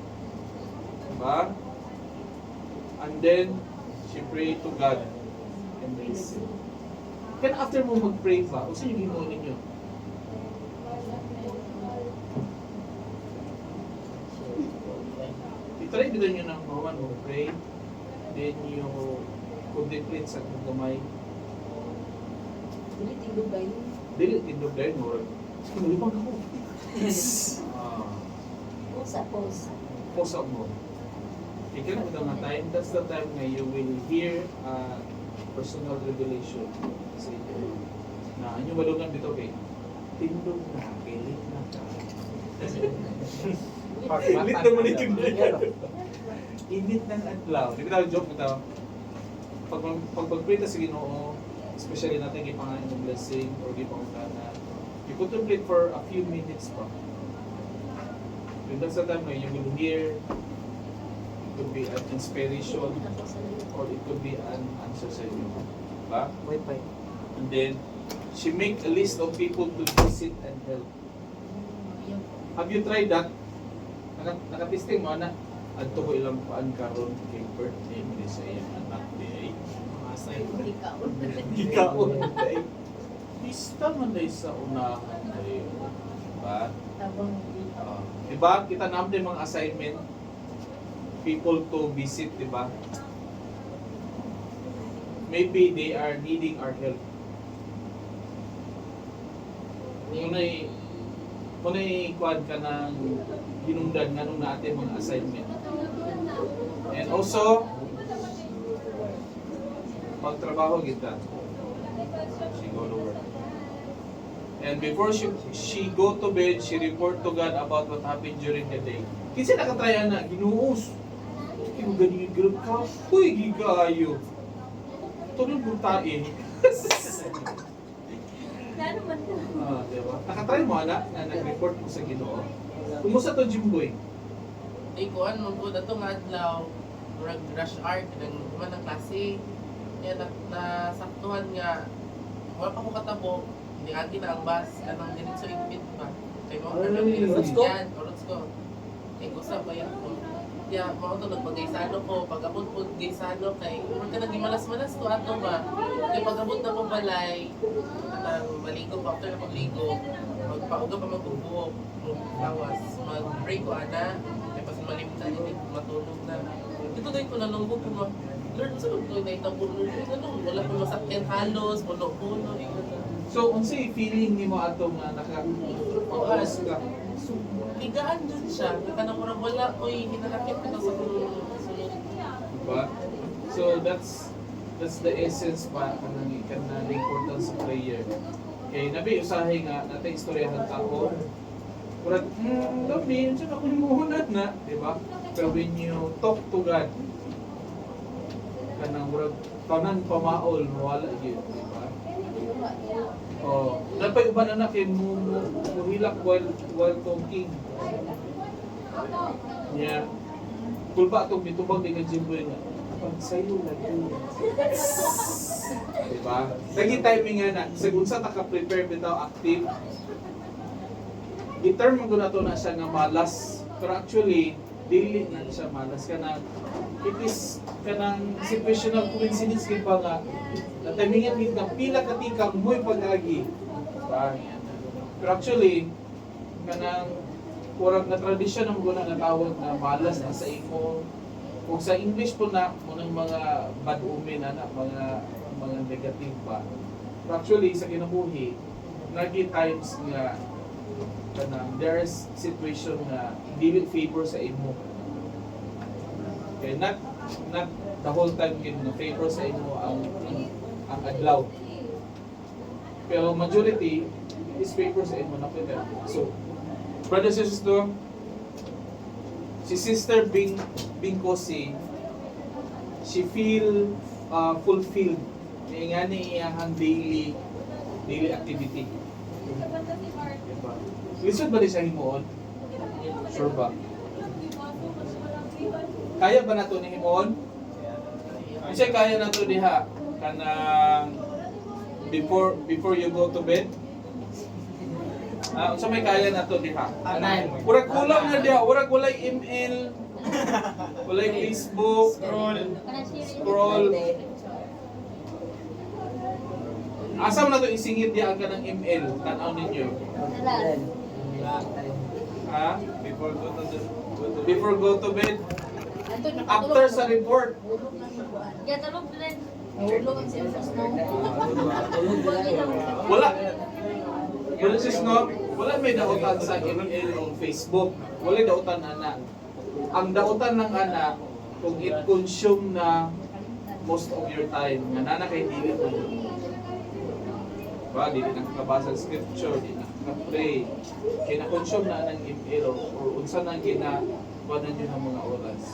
Speaker 2: Diba? And then, she prayed to God and listen. Then after mo mag-pray pa, o saan yung himuon ninyo? I-try dito nyo ng mahuman mo pray. Then you contemplate sa kong gamay.
Speaker 1: Dili tingog kayo.
Speaker 2: Dili, tindog dahil mo. Sinulipang ako.
Speaker 1: Pause.
Speaker 2: Pause up mo. Ika na mga time, that's the time na you will hear personal revelation sa inyo. Na anyo malungan dito kay tindog na, kilit na ka. Kilit naman ito. Init ng adlaw. Di ba joke mo ito? Pag mag-pray sa Ginoo, especially natin ipangalan ng blessing or ipangutana, you contemplate for a few minutes pa. And that's the time na you will hear, it could be an inspiration or it could be an answer sa inyo. Diba? And then, she make a list of people to visit and help. Have you tried that? Nakatesting mo na? Adto ko ilang paan karon kay birthday mo sa iyang anak di ay gikaon day. Pista man day sa unahan day. Diba? Diba? Kita namin mga assignment people to visit, diba? Maybe they are needing our help. Muna'y kuhan ka ng hinungdan nga nung natin mga assignment. And also, magtrabaho kita. Siguro. And before she go to bed, she report to God about what happened during the day. Kasi nakatry na, ginuos. Kung ganyan group ka, huy, gigayo. Tulog butain.
Speaker 5: Lalo man to.
Speaker 2: Diba? Nakatry mo, anak, na nag-report mo sa Ginoo. Kumusta to, Jimboy?
Speaker 6: Di ko ano po na itong adlaw, murag rush hour, pinagman ng klase. Kaya nasaktuhan nga, wala pa ko katabo, hindi agi na ang bus, kanang diretso igpit pa. Kaya mo na lang yan, oras ko. Kaya ko sa bayan ko. Kaya mga ito, nagpag-gaysano ko, pag-abot po gaysano kay, huwag ka naging malas-malas to ato ba? Kaya pag-abot na ko balay, maligo pa, after na pagligo, magpauga pa magbubuhok, maglawas, mag-break ko ana, kaya pas malimta, hindi matulog na. Dito dahil ko nalunggo ko ma, Lord, saan ko na itapon, Lord, wala ko masakyan halos, puno-puno,
Speaker 2: So, unsay feeling ni mo atong naka-oras ka?
Speaker 6: ligaan dun siya, nakanamurang wala, oy, hinalakit ko na sa sunod.
Speaker 2: Diba? So, that's the essence pa kanang importance of prayer. Kay nabi usahay nga natay istoryahan tao. Murag, dami, siya ako limuhunan na, di ba? Pero when you talk to God, kanang murag, tanan pamaol, wala yun, di ba? Oh, napay uban na kay muhilak while talking. Yeah. Kulba itong bitubang din ng Jimboy nga. Pagsayo na ito. Diba? Lagi timing nga na. Sagun sa naka-prepare bitaw active. I-term mo na ito na siya nga malas. Pero actually, dili na siya malas. Kanang, it is kanang situational coincidence kin pa nga. Natamingan din na pila katikang mo'y pag-agi. Diba? Pero actually, kanang kurang na tradisyon ang guna na tawag na malas na sa imo. Kung sa English po na munang mga bad omen na mga negative pa. But actually sa kinabuhi, nagi times nga kanang there's situation na hindi favor sa imo. Okay, not the whole time gid na favor sa imo ang adlaw. Pero majority is favor sa imo na pwede. So, brothers and sisters, si Sister Bingkosi, she feel fulfilled nga ni iyang daily activity. Diba? Lisod ba di siya himuon? Sure ba? Kaya ba nato ni himuon? Kasi kaya nato diha kanang before you go to bed. Unsa may kaya nato diha? Murag kulang na diha, murag walay email, walay Facebook, scroll. Asa man nato isingit diha ang kanang email, tan-aw ninyo. Ha? Before go to bed. After sa report.
Speaker 5: Ya tulog din.
Speaker 2: Wala. Brothers no, wala may dautan sa email o Facebook. Wala dautan ana. Ang dautan ng ana kung it consume na most of your time, nga nana kay dili mo. Ba, dili nakakabasa ng scripture, dili nakaka-pray. Kaya na-consume na ng email or unsa nang ginawanan nyo ng mga oras.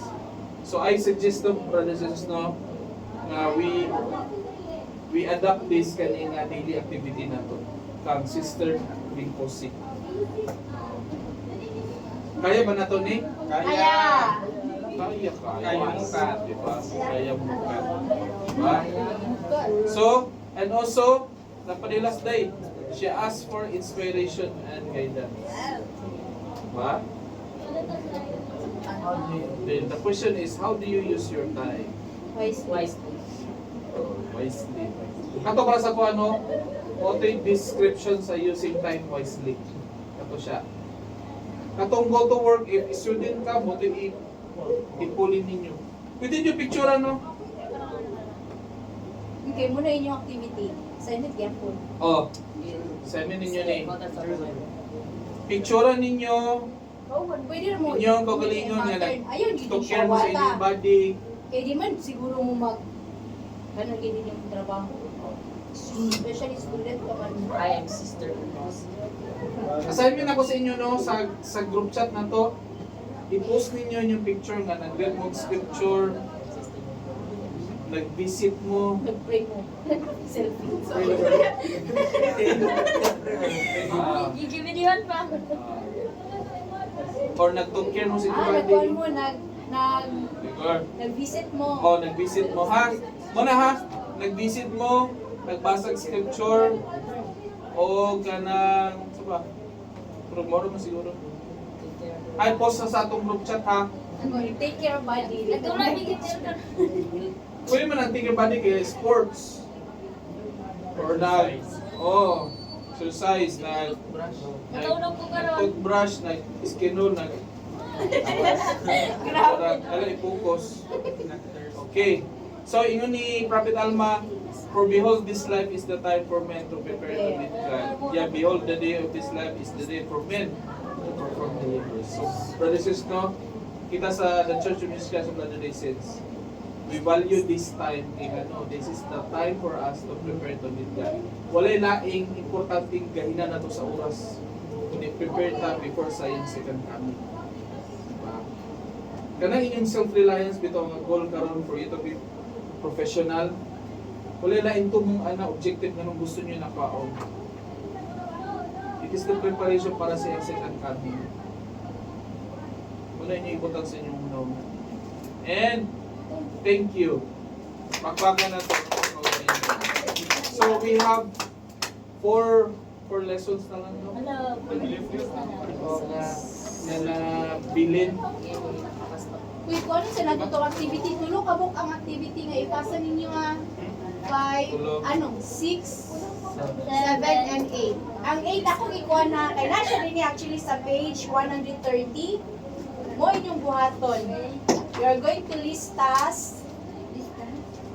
Speaker 2: So I suggest to brothers and sisters no, nga we adapt this kanina daily activity na to. Kang Sister Bingkosi. Kaya ba na to ni?
Speaker 1: Kaya!
Speaker 2: Kaya mo ka, di ba? Kaya mo ka. Diba? So, and also, the last day, she asked for inspiration and guidance. Diba? Then the question is, how do you use your time?
Speaker 1: Wisely.
Speaker 2: Wisely. Kato para sa ko ano, auto description sa using time wisely. Kato siya. Katong go to work, if student ka, mo ipulin ninyo. Pwede nyo picture ano?
Speaker 1: Okay, muna inyong activity. Send it yapon.
Speaker 2: Oh, send ninyo ni. Picture ninyo.
Speaker 1: Pwede na mo.
Speaker 2: Inyo ang kagalingon nga
Speaker 1: ayun, hindi
Speaker 2: take
Speaker 1: siya
Speaker 2: care mo sa inyong
Speaker 1: wata.
Speaker 2: body.
Speaker 1: Kaya di man siguro mo ganun gini yung trabaho. especially student ka man.
Speaker 3: I am sister boss.
Speaker 2: Assignment ako sa inyo no, sa group chat na to, i-post ninyo yung picture nga nag-read mo scripture, nag-visit mo,
Speaker 1: Nag-pray mo. Selfie.
Speaker 5: Gigibinihan pa.
Speaker 2: or nag-took care mo si
Speaker 1: Nagkuhan
Speaker 2: Duarte.
Speaker 1: mo, nag-visit mo.
Speaker 2: Oh, nag-visit mo ha. Muna ha, nag-visit mo, nagbasag scripture, o kanang, sa ba? Tomorrow mo siguro. Ay, post sa atong group chat ha.
Speaker 1: Take care of body.
Speaker 5: Nagtulad bigit ka.
Speaker 2: Pwede man ang tingin body kay sports. Or exercise,
Speaker 5: Natulog ko karon.
Speaker 2: toothbrush, skinol, i-focus. Okay. So, ingon ni Prophet Alma, for behold, this life is the time for men to prepare to meet God. Yeah, behold, the day of this life is the day for men to perform deliverance. So, brothers and sisters, no, kita sa the Church of Jesus Christ of Latter-day Saints, we value this time, this is the time for us to prepare to meet God. Walay laing importanteng gahina na to sa oras. Kundi prepare ta before sa iyang second coming. Diba? Kanang inyong self-reliance bitaw nga goal karon for you to be professional. Walay laing to mong objective nga nung gusto niyo nakaon. It is the preparation para sa iyang second coming. Wala niyo ibutang sa inyong unaw. And thank you. Bakbakan na to. So we have four lessons na lang. No?
Speaker 5: Hello.
Speaker 2: Na bilin.
Speaker 1: Wait, kung ano sila itong activity? Tulo kabuk ang activity nga ipasa ninyo nga 6, 7, and 8. Ang 8 akong ikuha na, kaya na siya rin actually sa page 130. Mo inyong buhaton. You are going to list tasks.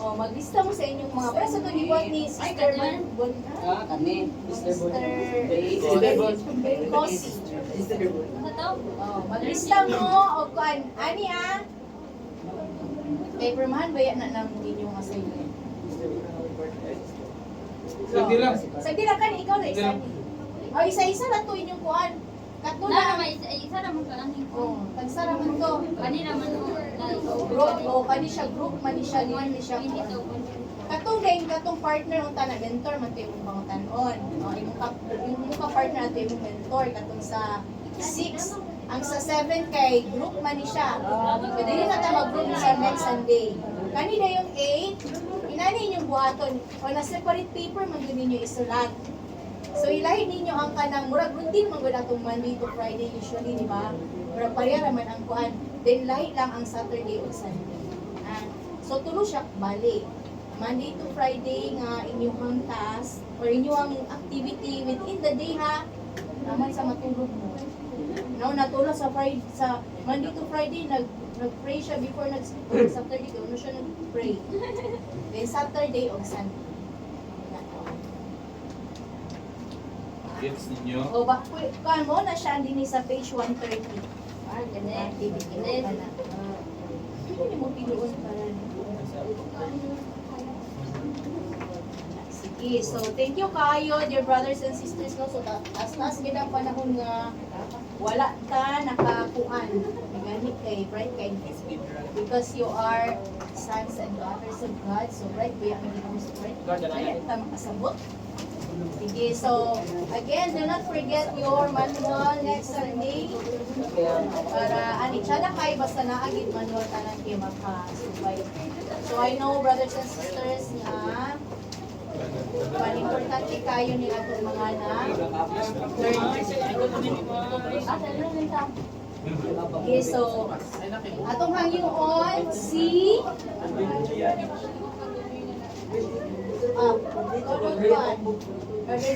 Speaker 1: Maglista mo sa inyong mga preso. Ito gibuhat ni Sister Bon.
Speaker 8: Kami.
Speaker 1: Sister Cosi.
Speaker 5: Ano to?
Speaker 1: Maglista mo o kuan. Ani paperman ba yan na nang inyong assignment?
Speaker 2: Sagdi lang.
Speaker 1: Sagdi lang kan ikaw na isa. Isa-isa lang to inyong kuan.
Speaker 5: Wala naman, isa naman ka ani.
Speaker 1: Tagsara man to.
Speaker 5: Kanina man
Speaker 1: Group, kani siya group, mani siya ni siya. Katong partner unta na mentor man tayo mong pangutan-on. Yung partner natin yung mentor katong sa 6. Ang sa 7 kay group man ni siya. Pwede rin natin mag-group sa next Sunday. Kanina yung 8, inani inyong buhaton. O na separate paper man din ninyo isulat. So ilahin ninyo ang kanang murag routine man gud atong Monday to Friday usually, di ba? Murag pareha man ang kuan. Then lahi lang ang Saturday o Sunday. So tulo siya bali. Monday to Friday nga inyong task or inyong activity within the day ha. Naman sa matulog mo. No, natulog sa Friday, sa Monday to Friday nag-pray siya before Saturday kung ano siya nag-pray. Then Saturday o Sunday.
Speaker 2: Gets ninyo?
Speaker 1: O kuan mo na siya din sa page 130. Activity mo ka na. Hindi mo pinuon para sige, so thank you kayo, dear brothers and sisters. No? So taas gid ang panahon nga wala ta nakakuan. Gani kay bright kay because you are sons and daughters of God. So bright ba ang inyong spirit? Kaya ta makasabot. Sige, so again, do not forget your manual next Sunday. Para tsala kay basta naagid manual tanan kay makasubay. So I know brothers and sisters na importante kayo nila itong mga okay, so atong hangyoon si Brother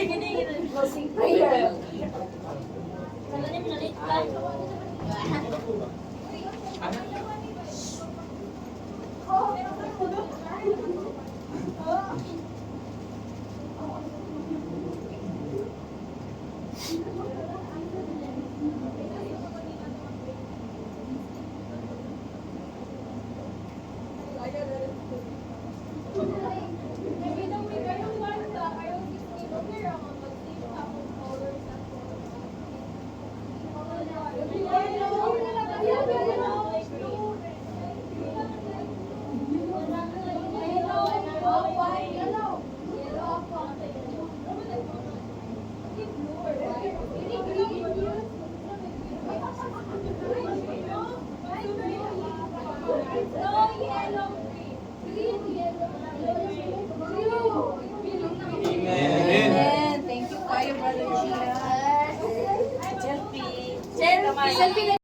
Speaker 1: Gian. Closing prayer. Amen. Thank you kayo, Brother Gia. Selfie. Selfie.